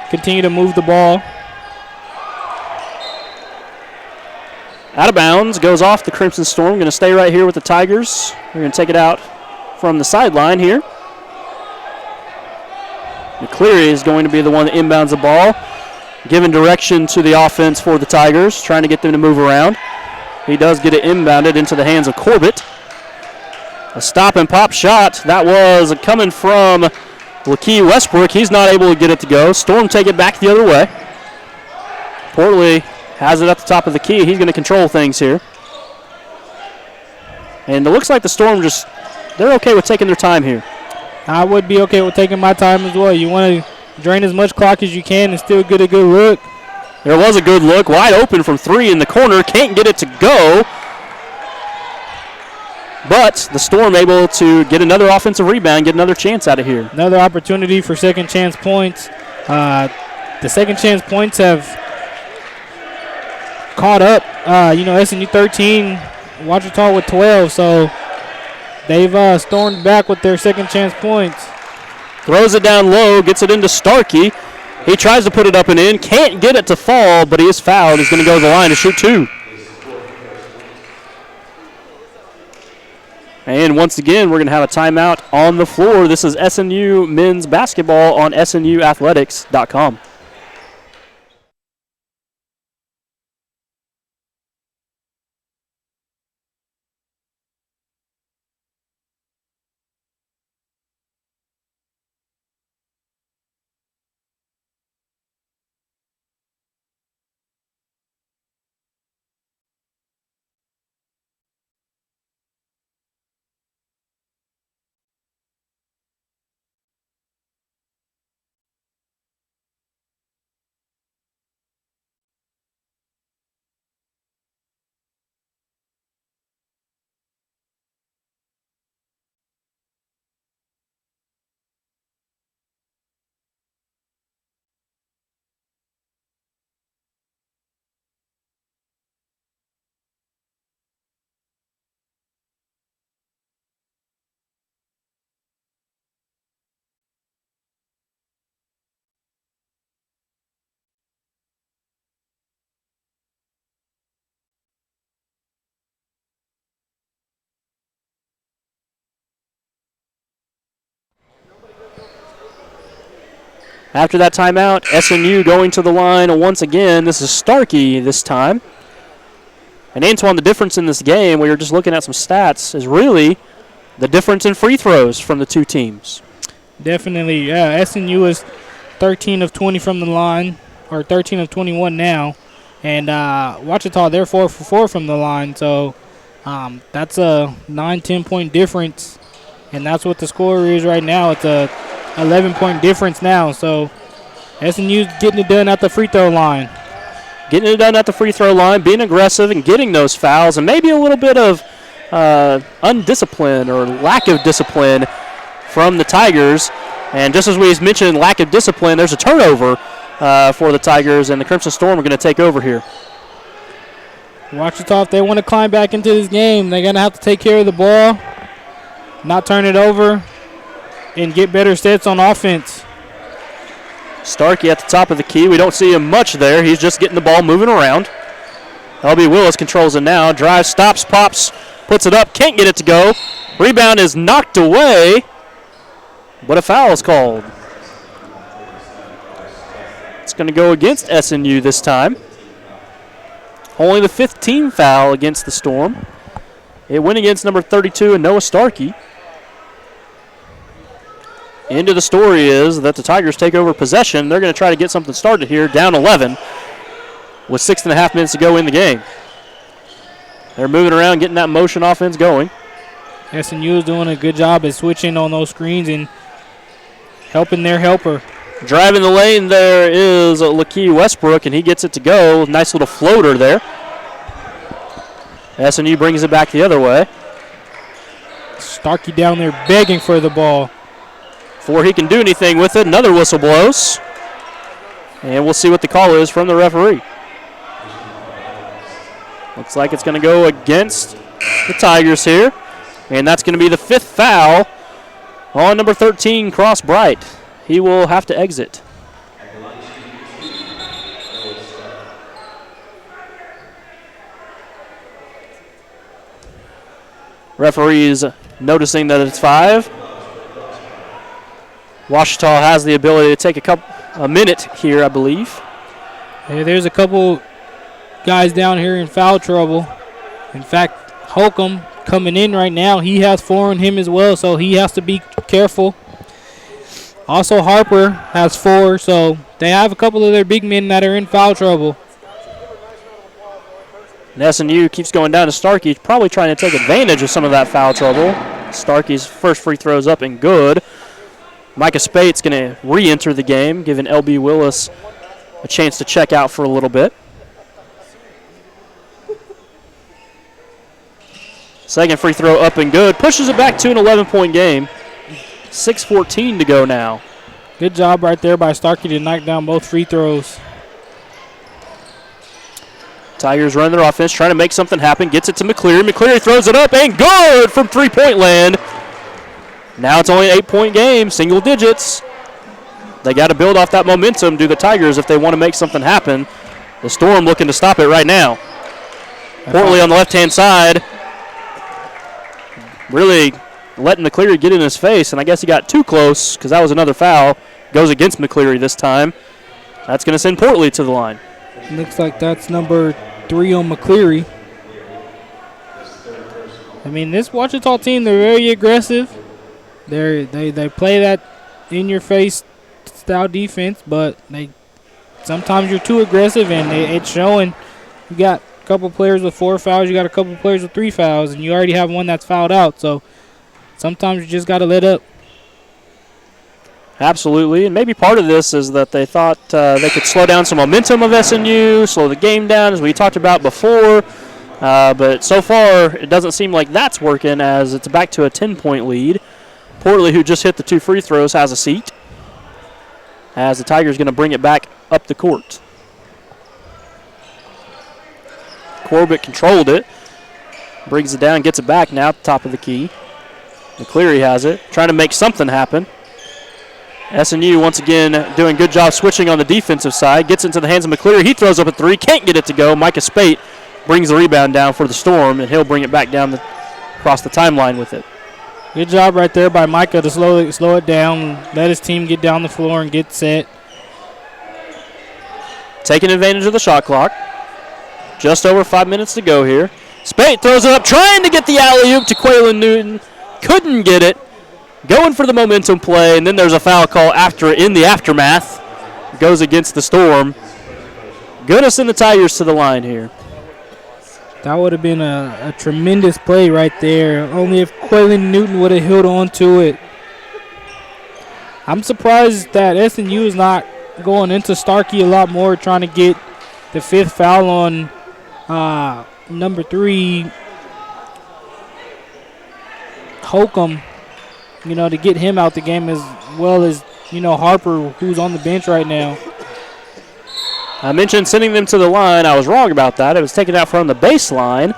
Speaker 2: Continue to move the ball.
Speaker 1: Out of bounds, goes off the Crimson Storm. Going to stay right here with the Tigers. We're going to take it out from the sideline here. McCleary is going to be the one that inbounds the ball, giving direction to the offense for the Tigers, trying to get them to move around. He does get it inbounded into the hands of Corbett. A stop and pop shot. That was coming from Lakeith Westbrook. He's not able to get it to go. Storm take it back the other way. Portley has it at the top of the key. He's going to control things here. And it looks like the Storm they're okay with taking their time here.
Speaker 2: I would be okay with taking my time as well. You want to drain as much clock as you can and still get a good look.
Speaker 1: There was a good look. Wide open from three in the corner. Can't get it to go. But the Storm able to get another offensive rebound, get another chance out of here.
Speaker 2: Another opportunity for second chance points. The second chance points have caught up. SNU 13, Ouachita with 12, so they've stormed back with their second chance points.
Speaker 1: Throws it down low, gets it into Starkey. He tries to put it up and in, can't get it to fall, but he is fouled. He's going to go to the line to shoot two. And once again, we're going to have a timeout on the floor. This is SNU men's basketball on SNUathletics.com. After that timeout, SNU going to the line once again. This is Starkey this time. And Antoine, the difference in this game, we were just looking at some stats, is really the difference in free throws from the two teams.
Speaker 2: Definitely, yeah. SNU is 13 of 20 from the line, or 13 of 21 now. And Ouachita, they're 4 for 4 from the line. So that's a 9-10 point difference. And that's what the score is right now. It's a 11-point difference now. So SNU's getting it done at the free throw line.
Speaker 1: Getting it done at the free throw line, being aggressive and getting those fouls, and maybe a little bit of undiscipline or lack of discipline from the Tigers. And just as we mentioned, lack of discipline, there's a turnover for the Tigers, and the Crimson Storm are going to take over here.
Speaker 2: Ouachita, if they want to climb back into this game, they're going to have to take care of the ball, not turn it over, and get better sets on offense.
Speaker 1: Starkey at the top of the key. We don't see him much there. He's just getting the ball moving around. LB Willis controls it now. Drives, stops, pops, puts it up. Can't get it to go. Rebound is knocked away, but a foul is called. It's going to go against SNU this time. Only the 5th team foul against the Storm. It went against number 32 and Noah Starkey. End of the story is that the Tigers take over possession. They're going to try to get something started here, down 11, with 6.5 minutes to go in the game. They're moving around, getting that motion offense going.
Speaker 2: SNU is doing a good job at switching on those screens and helping their helper.
Speaker 1: Driving the lane there is Lakeith Westbrook, and he gets it to go. Nice little floater there. SNU brings it back the other way.
Speaker 2: Starkey down there begging for the ball.
Speaker 1: Before he can do anything with it, another whistle blows. And we'll see what the call is from the referee. Looks like it's going to go against the Tigers here. And that's going to be the 5th foul on number 13, Cross Bright. He will have to exit. Referees noticing that it's 5. Ouachita has the ability to take a minute here, I believe.
Speaker 2: Hey, there's a couple guys down here in foul trouble. In fact, Holcomb coming in right now, he has 4 on him as well, so he has to be careful. Also, Harper has 4, so they have a couple of their big men that are in foul trouble.
Speaker 1: And SNU keeps going down to Starkey, probably trying to take advantage of some of that foul trouble. Starkey's first free throw is up and good. Micah Spate's going to re-enter the game, giving LB Willis a chance to check out for a little bit. Second free throw up and good. Pushes it back to an 11-point game. 6:14 to go now.
Speaker 2: Good job right there by Starkey to knock down both free throws.
Speaker 1: Tigers run their offense, trying to make something happen. Gets it to McCleary. McCleary throws it up and good from three-point land. Now it's only an 8-point game, single digits. They got to build off that momentum, do the Tigers, if they want to make something happen. The Storm looking to stop it right now. Portley on the left-hand side, really letting McCleary get in his face, and I guess he got too close because that was another foul. Goes against McCleary this time. That's going to send Portley to the line.
Speaker 2: Looks like that's number 3 on McCleary. I mean, this Ouachita team, they're very aggressive. They play that in-your-face style defense, but sometimes you're too aggressive, and it's showing. You got a couple players with 4 fouls, you got a couple players with 3 fouls, and you already have one that's fouled out. So sometimes you just got to let up.
Speaker 1: Absolutely, and maybe part of this is that they thought they could slow down some momentum of SNU, slow the game down, as we talked about before. But so far, it doesn't seem like that's working, as it's back to a 10-point lead. Portley, who just hit the 2 free throws, has a seat, as the Tigers going to bring it back up the court. Corbett controlled it, brings it down, gets it back now at the top of the key. McCleary has it, trying to make something happen. SNU once again doing a good job switching on the defensive side. Gets into the hands of McCleary. He throws up a 3. Can't get it to go. Micah Spate brings the rebound down for the Storm, and he'll bring it back down across the timeline with it.
Speaker 2: Good job right there by Micah to slow it down, let his team get down the floor and get set.
Speaker 1: taking advantage of the shot clock. Just over 5 minutes to go here. Spate throws it up, trying to get the alley-oop to Quaylen Newton. Couldn't get it. Going for the momentum play, and then there's a foul call after in the aftermath. Goes against the Storm. Gonna send the Tigers to the line here.
Speaker 2: That would have been a tremendous play right there. Only if Quaylen Newton would have held on to it. I'm surprised that SNU is not going into Starkey a lot more, trying to get the 5th foul on number 3, Holcomb, to get him out the game, as well as, Harper, who's on the bench right now.
Speaker 1: I mentioned sending them to the line. I was wrong about that. It was taken out from the baseline.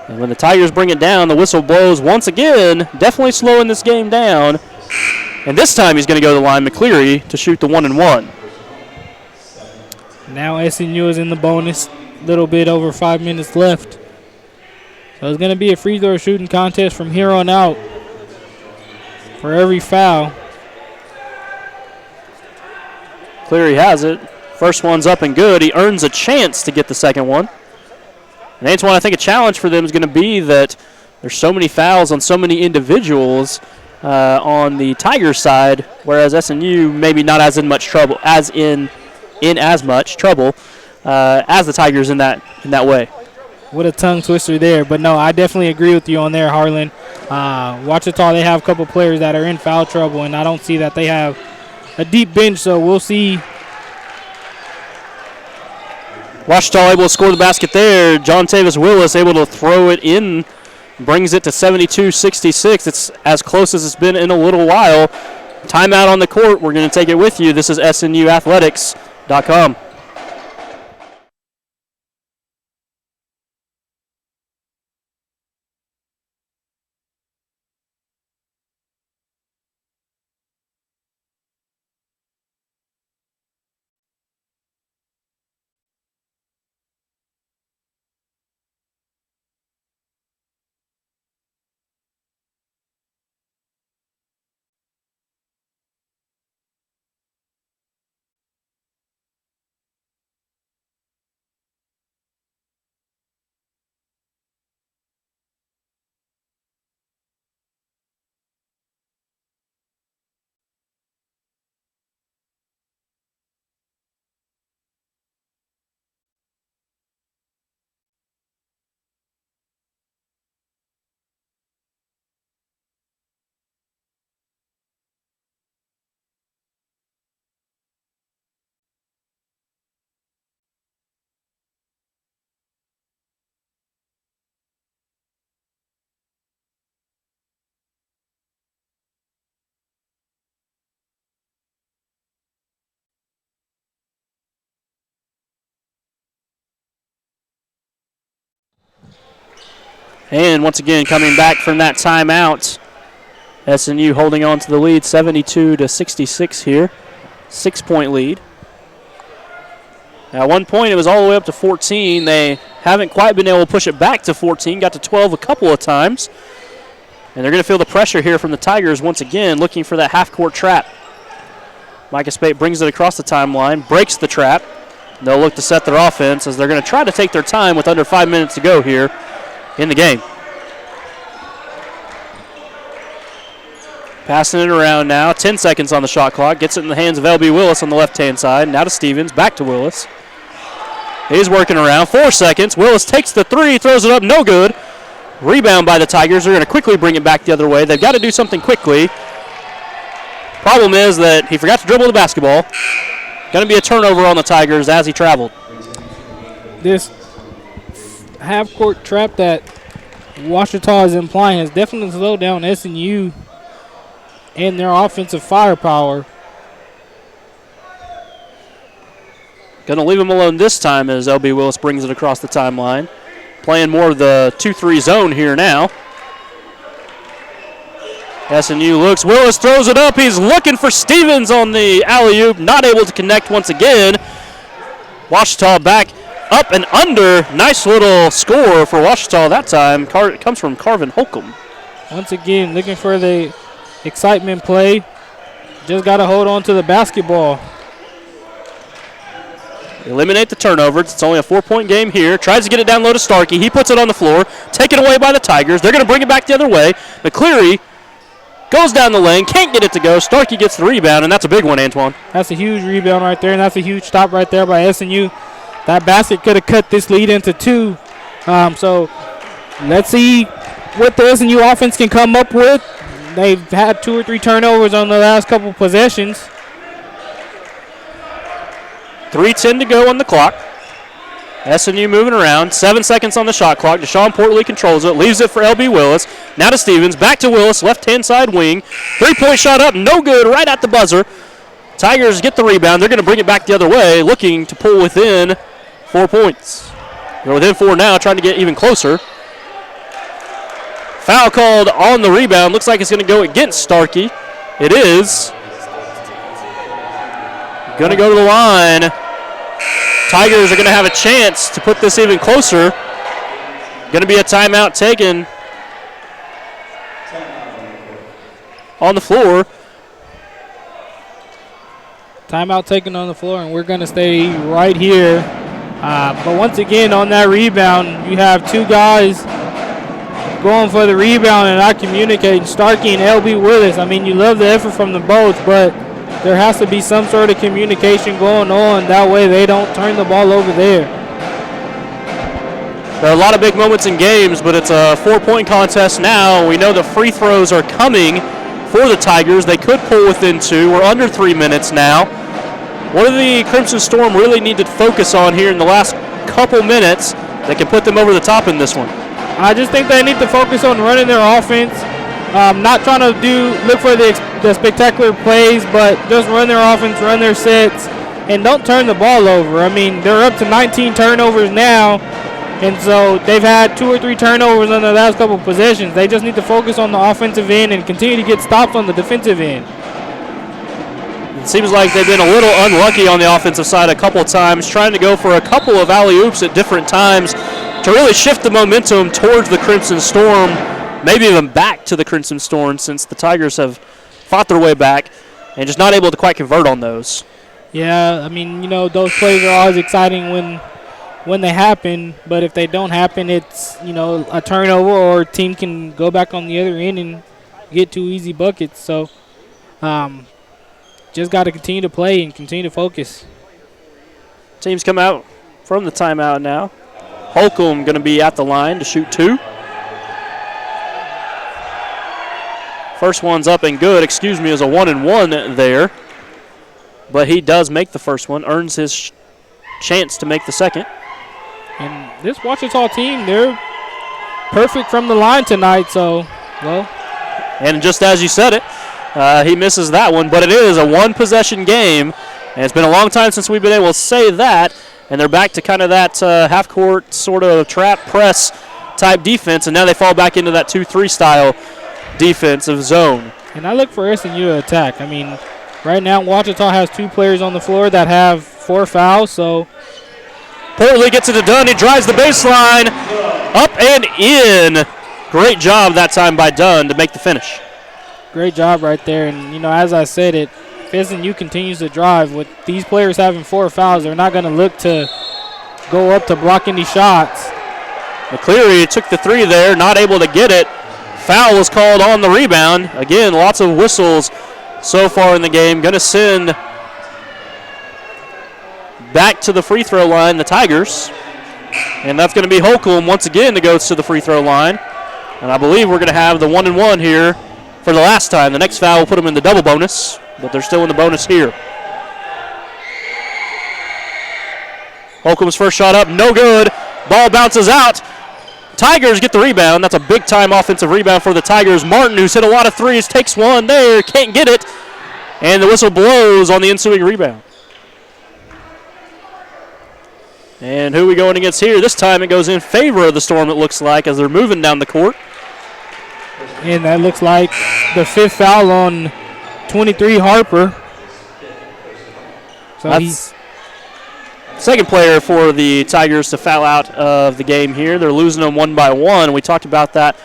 Speaker 1: And when the Tigers bring it down, the whistle blows once again, definitely slowing this game down. And this time he's going to go to the line, McCleary, to shoot the 1-and-1.
Speaker 2: Now SNU is in the bonus. Little bit over 5 minutes left. So it's going to be a free throw shooting contest from here on out for every foul.
Speaker 1: Cleary has it. First one's up and good. He earns a chance to get the second one. And Antoine, I think a challenge for them is going to be that there's so many fouls on so many individuals on the Tigers side, whereas SNU maybe not as in much trouble, as in as much trouble as the Tigers in that way.
Speaker 2: What a tongue twister there. But no, I definitely agree with you on there, Harlan. Ouachita, they have a couple players that are in foul trouble, and I don't see that they have a deep bench, so we'll see.
Speaker 1: Ouachita able to score the basket there. John Tavis Willis able to throw it in, brings it to 72-66. It's as close as it's been in a little while. Timeout on the court. We're going to take it with you. This is SNUathletics.com. And once again, coming back from that timeout, SNU holding on to the lead, 72-66 here. 6-point lead. Now, at one point, it was all the way up to 14. They haven't quite been able to push it back to 14. Got to 12 a couple of times. And they're going to feel the pressure here from the Tigers once again, looking for that half-court trap. Micah Spate brings it across the timeline, breaks the trap. They'll look to set their offense as they're going to try to take their time with under 5 minutes to go here in the game. Passing it around now. 10 seconds on the shot clock. Gets it in the hands of L.B. Willis on the left-hand side. Now to Stevens. Back to Willis. He's working around. 4 seconds. Willis takes the three. Throws it up. No good. Rebound by the Tigers. They're going to quickly bring it back the other way. They've got to do something quickly. Problem is that he forgot to dribble the basketball. Going to be a turnover on the Tigers as he traveled.
Speaker 2: This half-court trap that Ouachita is implying has definitely slowed down SNU and their offensive firepower.
Speaker 1: Going to leave him alone this time as L.B. Willis brings it across the timeline. Playing more of the 2-3 zone here now. SNU looks. Willis throws it up. He's looking for Stevens on the alley-oop. Not able to connect once again. Ouachita back up and under. Nice little score for Ouachita that time. It comes from Carvin Holcomb.
Speaker 2: Once again, looking for the excitement play. Just got to hold on to the basketball.
Speaker 1: eliminate the turnovers. It's only a 4-point game here. Tries to get it down low to Starkey. He puts it on the floor. Taken away by the Tigers. They're going to bring it back the other way. McCleary goes down the lane. Can't get it to go. Starkey gets the rebound, and that's a big one, Antoine.
Speaker 2: That's a huge rebound right there, and that's a huge stop right there by SNU. That basket could have cut this lead into 2. So let's see what the SNU offense can come up with. They've had 2 or 3 turnovers on the last couple possessions.
Speaker 1: 3:10 to go on the clock. SNU moving around. 7 seconds on the shot clock. Deshaun Portley controls it. Leaves it for L.B. Willis. Now to Stevens. Back to Willis. Left-hand side wing. 3-point shot up. No good. Right at the buzzer. Tigers get the rebound. They're going to bring it back the other way, looking to pull within 4 points. They're within 4 now, trying to get even closer. Foul called on the rebound. Looks like it's going to go against Starkey. It is. Going to go to the line. Tigers are going to have a chance to put this even closer. Going to be a timeout taken on the floor.
Speaker 2: Timeout taken on the floor, and we're going to stay right here. But once again, on that rebound, you have 2 guys going for the rebound and not communicating. Starkey and L.B. Willis. I mean, you love the effort from them both, but there has to be some sort of communication going on. That way they don't turn the ball over there.
Speaker 1: There are a lot of big moments in games, but it's a 4-point contest now. We know the free throws are coming for the Tigers. They could pull within 2. We're under 3 minutes now. What do the Crimson Storm really need to focus on here in the last couple minutes that can put them over the top in this one?
Speaker 2: I just think they need to focus on running their offense. Not trying to look for the spectacular plays, but just run their offense, run their sets, and don't turn the ball over. I mean, they're up to 19 turnovers now, and so they've had 2 or 3 turnovers on the last couple of possessions. They just need to focus on the offensive end and continue to get stops on the defensive end.
Speaker 1: It seems like they've been a little unlucky on the offensive side a couple of times, trying to go for a couple of alley-oops at different times to really shift the momentum towards the Crimson Storm, maybe even back to the Crimson Storm, since the Tigers have fought their way back and just not able to quite convert on those.
Speaker 2: Yeah, I mean, you know, those plays are always exciting when they happen, but if they don't happen, it's, you know, a turnover or a team can go back on the other end and get 2 easy buckets. So just got to continue to play and continue to focus.
Speaker 1: Teams come out from the timeout now. Holcomb going to be at the line to shoot 2. First one's up and good. Excuse me, is a 1-and-1 there. But he does make the first one, earns his chance to make the second.
Speaker 2: And this Ouachita team, they're perfect from the line tonight, so, well.
Speaker 1: And just as you said it, he misses that one. But it is a 1-possession game, and it's been a long time since we've been able to say that. And they're back to kind of that half-court sort of trap press type defense, and now they fall back into that 2-3 style defensive zone.
Speaker 2: And I look for SNU to attack. I mean, right now Ouachita has 2 players on the floor that have 4 fouls, so.
Speaker 1: Portley gets it done. He drives the baseline up and in. Great job that time by Dunn to make the finish.
Speaker 2: Great job right there. And, you know, as I said, if SNU continues to drive, with these players having 4 fouls, they're not going to look to go up to block any shots.
Speaker 1: McCleary took the 3 there, not able to get it. Foul was called on the rebound. Again, lots of whistles so far in the game. Going to send back to the free throw line the Tigers. And that's going to be Holcomb once again that goes to the free throw line. And I believe we're going to have the 1-and-1 here for the last time. The next foul will put them in the double bonus, but they're still in the bonus here. Holcomb's first shot up, no good. Ball bounces out. Tigers get the rebound. That's a big-time offensive rebound for the Tigers. Martin, who's hit a lot of threes, takes one there, can't get it. And the whistle blows on the ensuing rebound. And who are we going against here? This time it goes in favor of the Storm, it looks like, as they're moving down the court.
Speaker 2: And that looks like the 5th foul on 23 Harper. So
Speaker 1: that's second player for the Tigers to foul out of the game here. They're losing them 1 by 1. We talked about that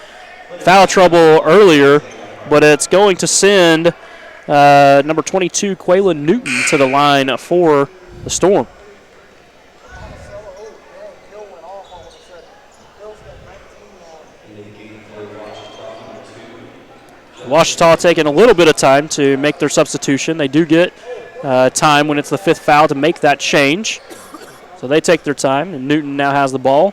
Speaker 1: foul trouble earlier, but it's going to send number 22, Quaylen Newton, to the line for the Storm. Ouachita taking a little bit of time to make their substitution. They do get time when it's the 5th foul to make that change. So they take their time, and Newton now has the ball.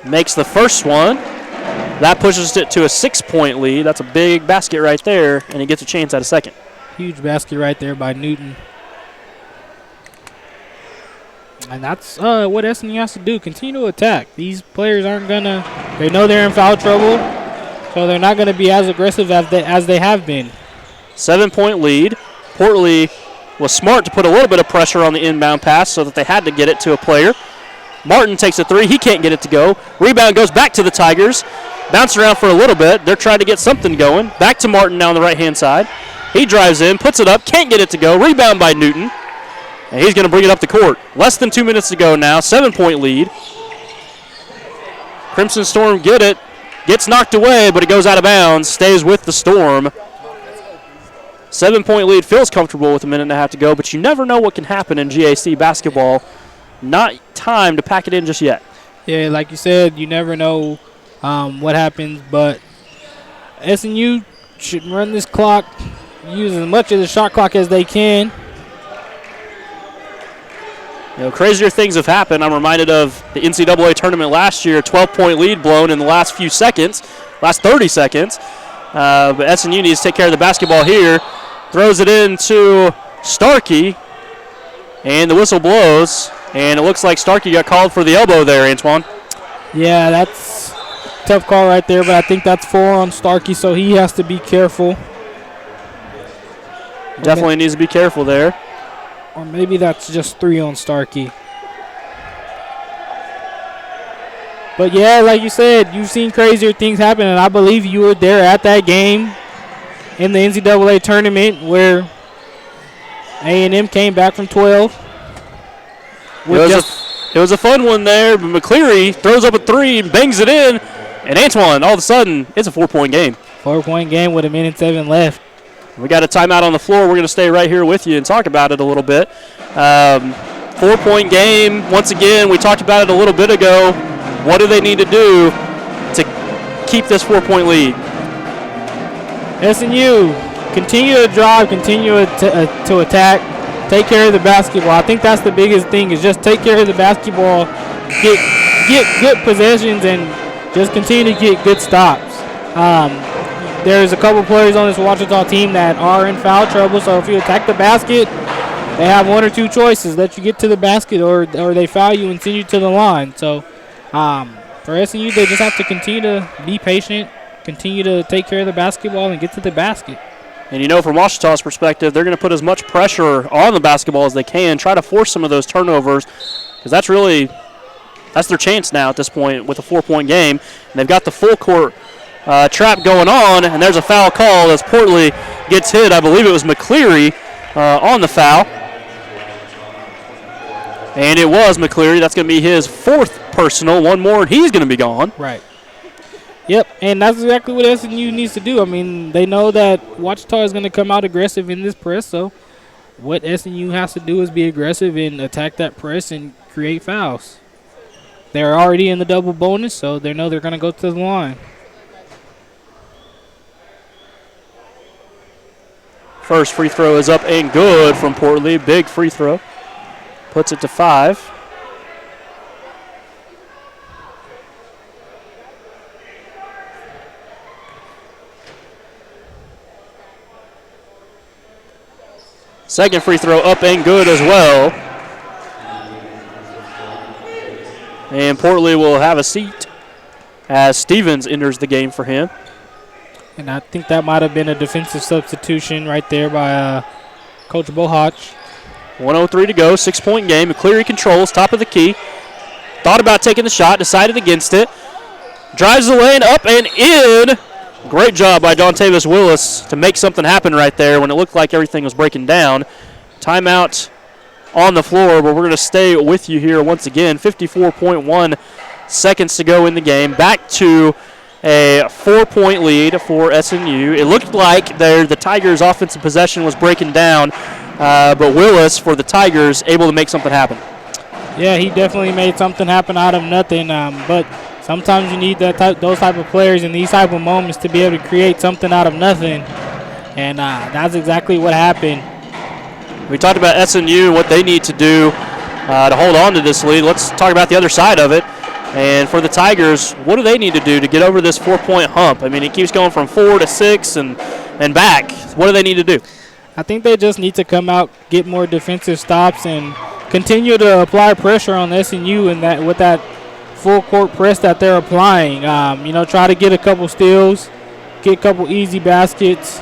Speaker 1: Makes the first one. That pushes it to a 6-point lead. That's a big basket right there, and he gets a chance at a second.
Speaker 2: Huge basket right there by Newton. And that's what SMU has to do, continue to attack. These players aren't going to – they know they're in foul trouble, so they're not going to be as aggressive as they have been.
Speaker 1: 7-point lead. Portley was smart to put a little bit of pressure on the inbound pass so that they had to get it to a player. Martin takes a 3. He can't get it to go. Rebound goes back to the Tigers. Bounce around for a little bit. They're trying to get something going. Back to Martin now on the right-hand side. He drives in, puts it up, can't get it to go. Rebound by Newton. And he's going to bring it up the court. Less than 2 minutes to go now. 7-point lead. Crimson Storm get it. Gets knocked away, but it goes out of bounds. Stays with the Storm. 7-point lead. Feels comfortable with a minute and a half to go, but you never know what can happen in GAC basketball. Not time to pack it in just yet.
Speaker 2: Yeah, like you said, you never know what happens, but SMU should run this clock, use as much of the shot clock as they can.
Speaker 1: You know, crazier things have happened. I'm reminded of the NCAA tournament last year, 12-point lead blown in the last few seconds, last 30 seconds. But SMU needs to take care of the basketball here. Throws it into Starkey, and the whistle blows. And it looks like Starkey got called for the elbow there, Antoine.
Speaker 2: Yeah, that's a tough call right there, but I think that's 4 on Starkey, so he has to be careful.
Speaker 1: Definitely needs to be careful there.
Speaker 2: Or maybe that's just 3 on Starkey. But, yeah, like you said, you've seen crazier things happen, and I believe you were there at that game in the NCAA tournament where A&M came back from 12.
Speaker 1: It was a fun one there, but McCleary throws up a 3 and bangs it in. And Antoine, all of a sudden, it's a 4-point game.
Speaker 2: 4-point game with 1:07 left.
Speaker 1: We got a timeout on the floor. We're going to stay right here with you and talk about it a little bit. 4-point game. Once again, we talked about it a little bit ago. What do they need to do to keep this 4-point lead?
Speaker 2: SMU, continue to drive, continue to attack. Take care of the basketball. I think that's the biggest thing is just take care of the basketball, get good possessions, and just continue to get good stops. There's a couple players on this Ouachita team that are in foul trouble, so if you attack the basket, they have 1 or 2 choices. Let you get to the basket or they foul you and send you to the line. So for SMU, they just have to continue to be patient, continue to take care of the basketball, and get to the basket.
Speaker 1: And, you know, from Ouachita's perspective, they're going to put as much pressure on the basketball as they can, try to force some of those turnovers, because that's their chance now at this point with a 4-point game. And they've got the full court trap going on, and there's a foul call as Portley gets hit. I believe it was McCleary on the foul. And it was McCleary. That's going to be his 4th personal. One more, and he's going to be gone.
Speaker 2: Right. Yep, and that's exactly what SMU needs to do. I mean, they know that Ouachita is going to come out aggressive in this press, so what SMU has to do is be aggressive and attack that press and create fouls. They're already in the double bonus, so they know they're going to go to the line.
Speaker 1: First free throw is up and good from Portley. Big free throw. Puts it to 5. Second free throw up and good as well. And Portley will have a seat as Stevens enters the game for him.
Speaker 2: And I think that might have been a defensive substitution right there by Coach Bohach.
Speaker 1: 1:03 to go, 6-point game. McCleary controls, top of the key. Thought about taking the shot, decided against it. Drives the lane, up and in. Great job by Dontavis Willis to make something happen right there when it looked like everything was breaking down. Timeout on the floor, but we're going to stay with you here once again. 54.1 seconds to go in the game. Back to a 4-point lead for SMU. It looked like the Tigers' offensive possession was breaking down, but Willis for the Tigers able to make something happen.
Speaker 2: Yeah, he definitely made something happen out of nothing, but Sometimes you need those type of players in these type of moments to be able to create something out of nothing, and that's exactly what happened.
Speaker 1: We talked about SNU and what they need to do to hold on to this lead. Let's talk about the other side of it. And for the Tigers, what do they need to do to get over this 4-point hump? I mean, it keeps going from 4 to 6 and back. What do they need to do?
Speaker 2: I think they just need to come out, get more defensive stops, and continue to apply pressure on SNU and that with that full court press that they're applying. Try to get a couple steals, get a couple easy baskets.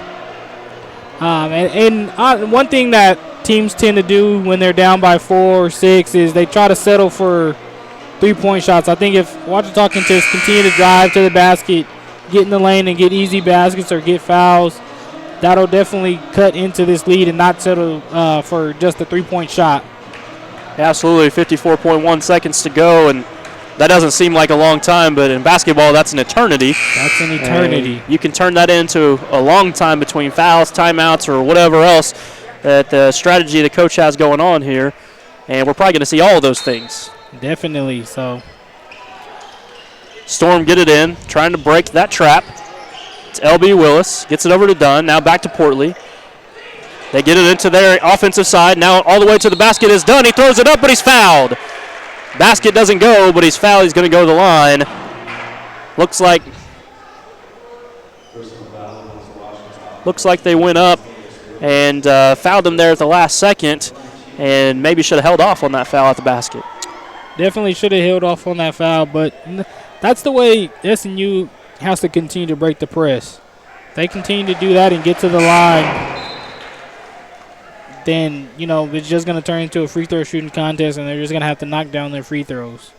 Speaker 2: One thing that teams tend to do when they're down by 4 or 6 is they try to settle for 3-point shots. I think if Ouachita can just continue to drive to the basket, get in the lane and get easy baskets or get fouls, that'll definitely cut into this lead and not settle for just a 3-point shot.
Speaker 1: Absolutely, 54.1 seconds to go, and that doesn't seem like a long time, but in basketball, that's an eternity.
Speaker 2: That's an eternity.
Speaker 1: And you can turn that into a long time between fouls, timeouts, or whatever else that the strategy the coach has going on here, and we're probably going to see all of those things.
Speaker 2: Definitely so.
Speaker 1: Storm get it in, trying to break that trap. It's LB Willis, gets it over to Dunn, now back to Portley. They get it into their offensive side, now all the way to the basket is Dunn. He throws it up, but he's fouled. Basket doesn't go, but he's fouled. He's going to go to the line. Looks like they went up and fouled him there at the last second, and maybe should have held off on that foul at the basket.
Speaker 2: Definitely should have held off on that foul, but that's the way SNU has to continue to break the press. They continue to do that and get to the line, then, it's just going to turn into a free throw shooting contest, and they're just going to have to knock down their free throws.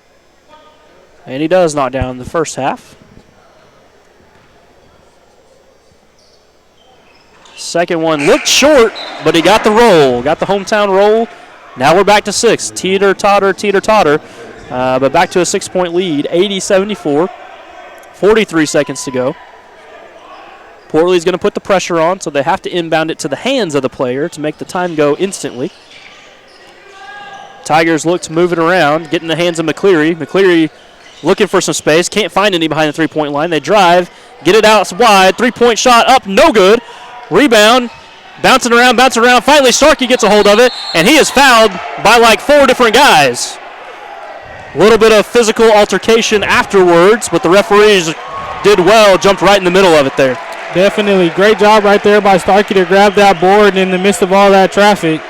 Speaker 1: And he does knock down the first half. Second one looked short, but he got the roll, got the hometown roll. Now we're back to 6. Teeter-totter. But back to a 6-point lead, 80-74. 43 seconds to go. Portley's going to put the pressure on, so they have to inbound it to the hands of the player to make the time go instantly. Tigers look to move it around, get in the hands of McCleary. McCleary looking for some space, can't find any behind the three-point line. They drive, get it out wide, three-point shot up, no good. Rebound, bouncing around. Finally, Starkey gets a hold of it, and he is fouled by like 4 different guys. A little bit of physical altercation afterwards, but the referees did well, jumped right in the middle of it there.
Speaker 2: Definitely. Great job right there by Starkey to grab that board in the midst of all that traffic.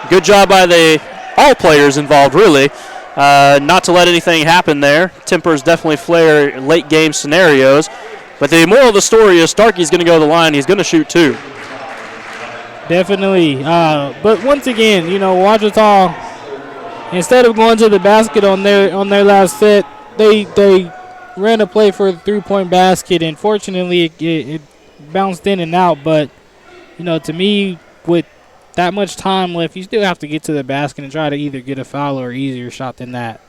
Speaker 1: Good job by all players involved, really, not to let anything happen there. Tempers definitely flare late game scenarios. But the moral of the story is Starkey's going to go to the line. He's going to shoot 2.
Speaker 2: Definitely. But once again, Ouachita, instead of going to the basket on their last set, they ran a play for the 3-point basket, and fortunately it bounced in and out. But, to me, with that much time left, you still have to get to the basket and try to either get a foul or an easier shot than that.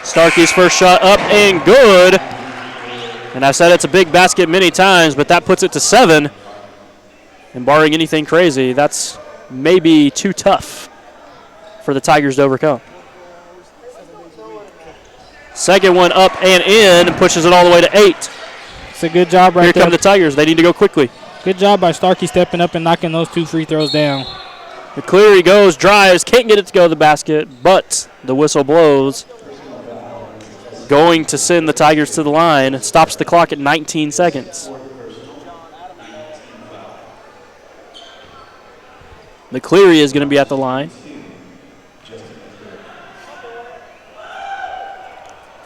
Speaker 1: Starkey's first shot up and good. And I've said it's a big basket many times, but that puts it to 7. And barring anything crazy, that's maybe too tough for the Tigers to overcome. Second one up and in, and pushes it all the way to 8.
Speaker 2: It's a good job right there.
Speaker 1: Here come the Tigers. They need to go quickly.
Speaker 2: Good job by Starkey stepping up and knocking those 2 free throws down.
Speaker 1: McCleary goes, drives, can't get it to go to the basket, but the whistle blows. Going to send the Tigers to the line. Stops the clock at 19 seconds. McCleary is going to be at the line.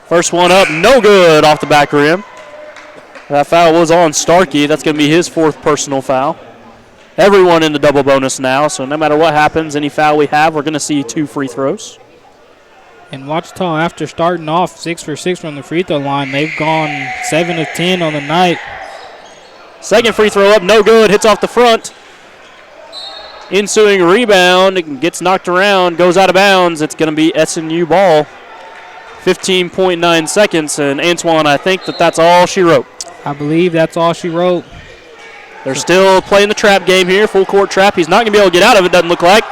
Speaker 1: First one up, no good off the back rim. That foul was on Starkey. That's going to be his 4th personal foul. Everyone in the double bonus now, so no matter what happens, any foul we have, we're going to see 2 free throws.
Speaker 2: And Ouachita, after starting off 6 for 6 from the free throw line, they've gone 7 of 10 on the night.
Speaker 1: Second free throw up, no good, hits off the front. Ensuing rebound, gets knocked around, goes out of bounds. It's going to be SNU ball. 15.9 seconds, and Antoine, I think that's all she wrote.
Speaker 2: I believe that's all she wrote.
Speaker 1: They're still playing the trap game here, full court trap. He's not going to be able to get out of it, doesn't look like.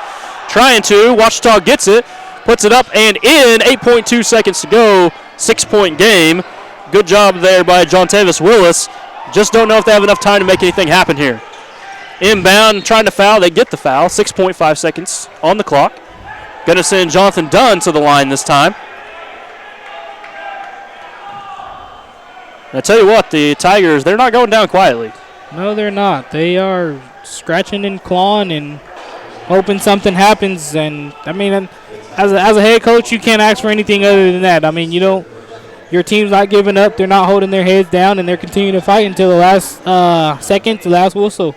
Speaker 1: Trying to, Ouachita gets it. Puts it up and in. 8.2 seconds to go. 6-point game. Good job there by John Tavis Willis. Just don't know if they have enough time to make anything happen here. Inbound, trying to foul. They get the foul. 6.5 seconds on the clock. Going to send Jonathan Dunn to the line this time. And I tell you what, the Tigers, they're not going down quietly.
Speaker 2: No, they're not. They are scratching and clawing and hoping something happens. And, I mean, as a head coach, you can't ask for anything other than that. I mean, you don't. Your team's not giving up. They're not holding their heads down, and they're continuing to fight until the last second, the last whistle.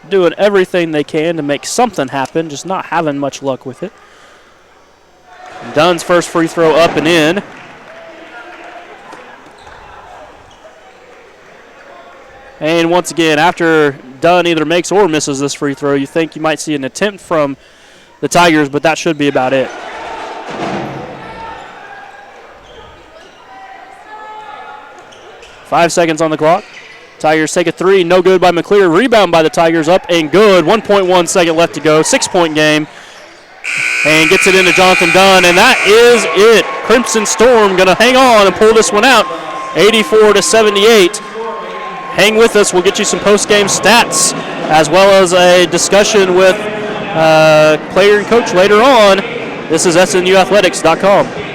Speaker 1: Doing everything they can to make something happen, just not having much luck with it. Dunn's first free throw up and in. And once again, after Dunn either makes or misses this free throw, you think you might see an attempt from the Tigers, but that should be about it. Five seconds on the clock. Tigers take a three, no good by McClear. Rebound by the Tigers, up and good. 1.1 second left to go. 6-point game. And gets it into Jonathan Dunn, and that is it. Crimson Storm going to hang on and pull this one out. 84-78. Hang with us. We'll get you some post-game stats as well as a discussion with player and coach later on. This is SNUathletics.com.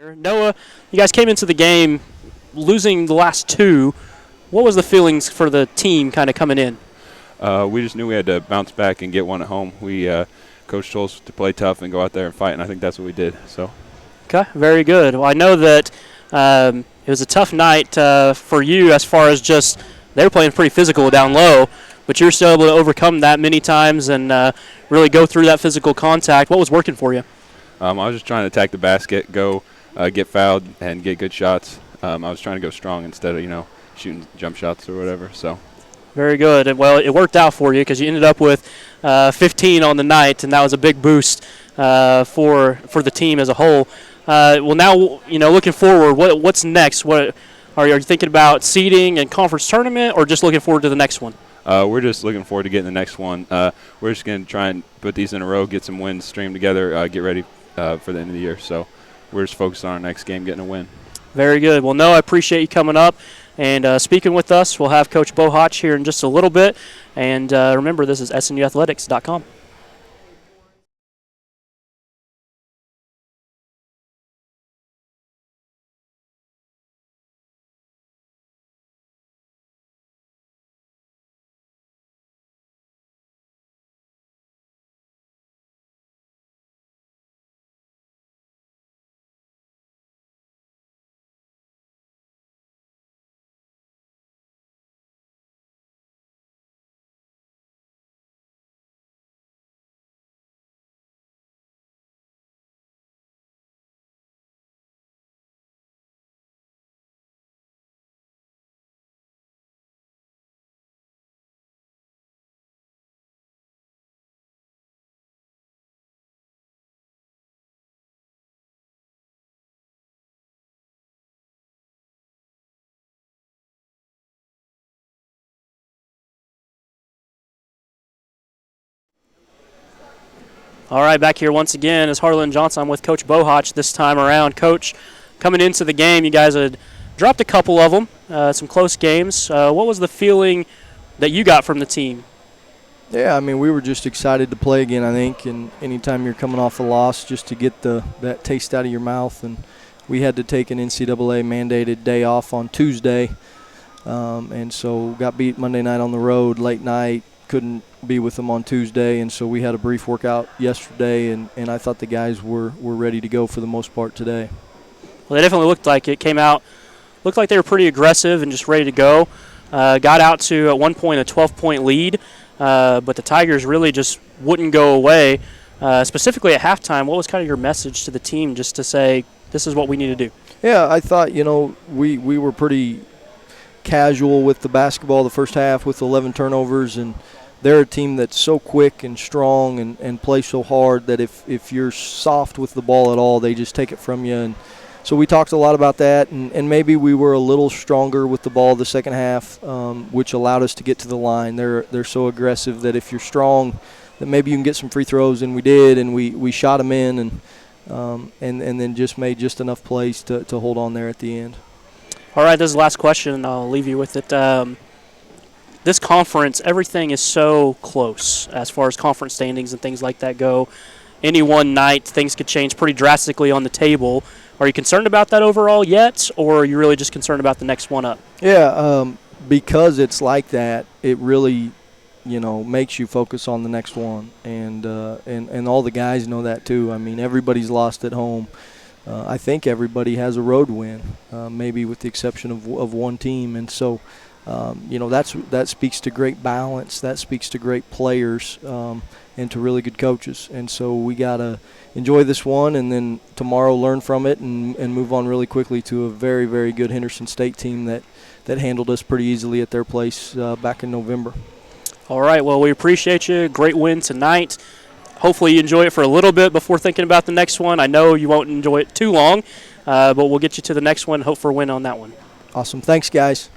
Speaker 1: Noah, you guys came into the game losing the last two. What was the feelings for the team kind of coming in?
Speaker 3: We just knew we had to bounce back and get one at home. Coach told us to play tough and go out there and fight, and I think that's what we did. So.
Speaker 1: Okay, very good. Well, I know that it was a tough night for you as far as just they were playing pretty physical down low, but you were still able to overcome that many times and really go through that physical contact. What was working for you?
Speaker 3: I was just trying to attack the basket, go get fouled, and get good shots. I was trying to go strong instead of, shooting jump shots or whatever. So.
Speaker 1: Very good. Well, it worked out for you because you ended up with 15 on the night, and that was a big boost for the team as a whole. Well, now looking forward, what's next? What are you thinking about seeding and conference tournament, or just looking forward to the next one?
Speaker 3: We're just looking forward to getting the next one. We're just going to try and put these in a row, get some wins streamed together, get ready for the end of the year. So we're just focused on our next game, getting a win.
Speaker 1: Very good. Well, Noah, I appreciate you coming up and speaking with us. We'll have Coach Bohach here in just a little bit. And remember, this is SNUathletics.com. All right, back here once again is Harlan Johnson. I'm with Coach Bohach this time around. Coach, coming into the game, you guys had dropped a couple of them, some close games. What was the feeling that you got from the team?
Speaker 4: Yeah, we were just excited to play again, I think, and anytime you're coming off a loss, just to get that taste out of your mouth. And we had to take an NCAA-mandated day off on Tuesday, and so got beat Monday night on the road, late night, couldn't be with them on Tuesday, and so we had a brief workout yesterday, and I thought the guys were ready to go for the most part today.
Speaker 1: Well, they definitely looked like it. Came out, looked like they were pretty aggressive and just ready to go. Got out to, at one point, a 12-point lead, but the Tigers really just wouldn't go away. Specifically at halftime, what was kind of your message to the team just to say, this is what we need to do?
Speaker 4: Yeah, I thought, we were pretty casual with the basketball the first half with 11 turnovers, and they're a team that's so quick and strong and play so hard that if you're soft with the ball at all, they just take it from you. And so we talked a lot about that, and maybe we were a little stronger with the ball the second half, which allowed us to get to the line. They're so aggressive that if you're strong, that maybe you can get some free throws, and we did, and we shot them in, and then just made just enough plays to hold on there at the end.
Speaker 1: All right, this is the last question, and I'll leave you with it. This conference, everything is so close as far as conference standings and things like that go. Any one night, things could change pretty drastically on the table. Are you concerned about that overall yet, or are you really just concerned about the next one up?
Speaker 4: Yeah, because it's like that, it really, makes you focus on the next one, and all the guys know that too. Everybody's lost at home. I think everybody has a road win, maybe with the exception of one team, and so that speaks to great balance. That speaks to great players and to really good coaches. And so we got to enjoy this one, and then tomorrow learn from it and move on really quickly to a very, very good Henderson State team that handled us pretty easily at their place back in November.
Speaker 1: All right, well, we appreciate you. Great win tonight. Hopefully you enjoy it for a little bit before thinking about the next one. I know you won't enjoy it too long, but we'll get you to the next one. Hope for a win on that one.
Speaker 4: Awesome. Thanks, guys.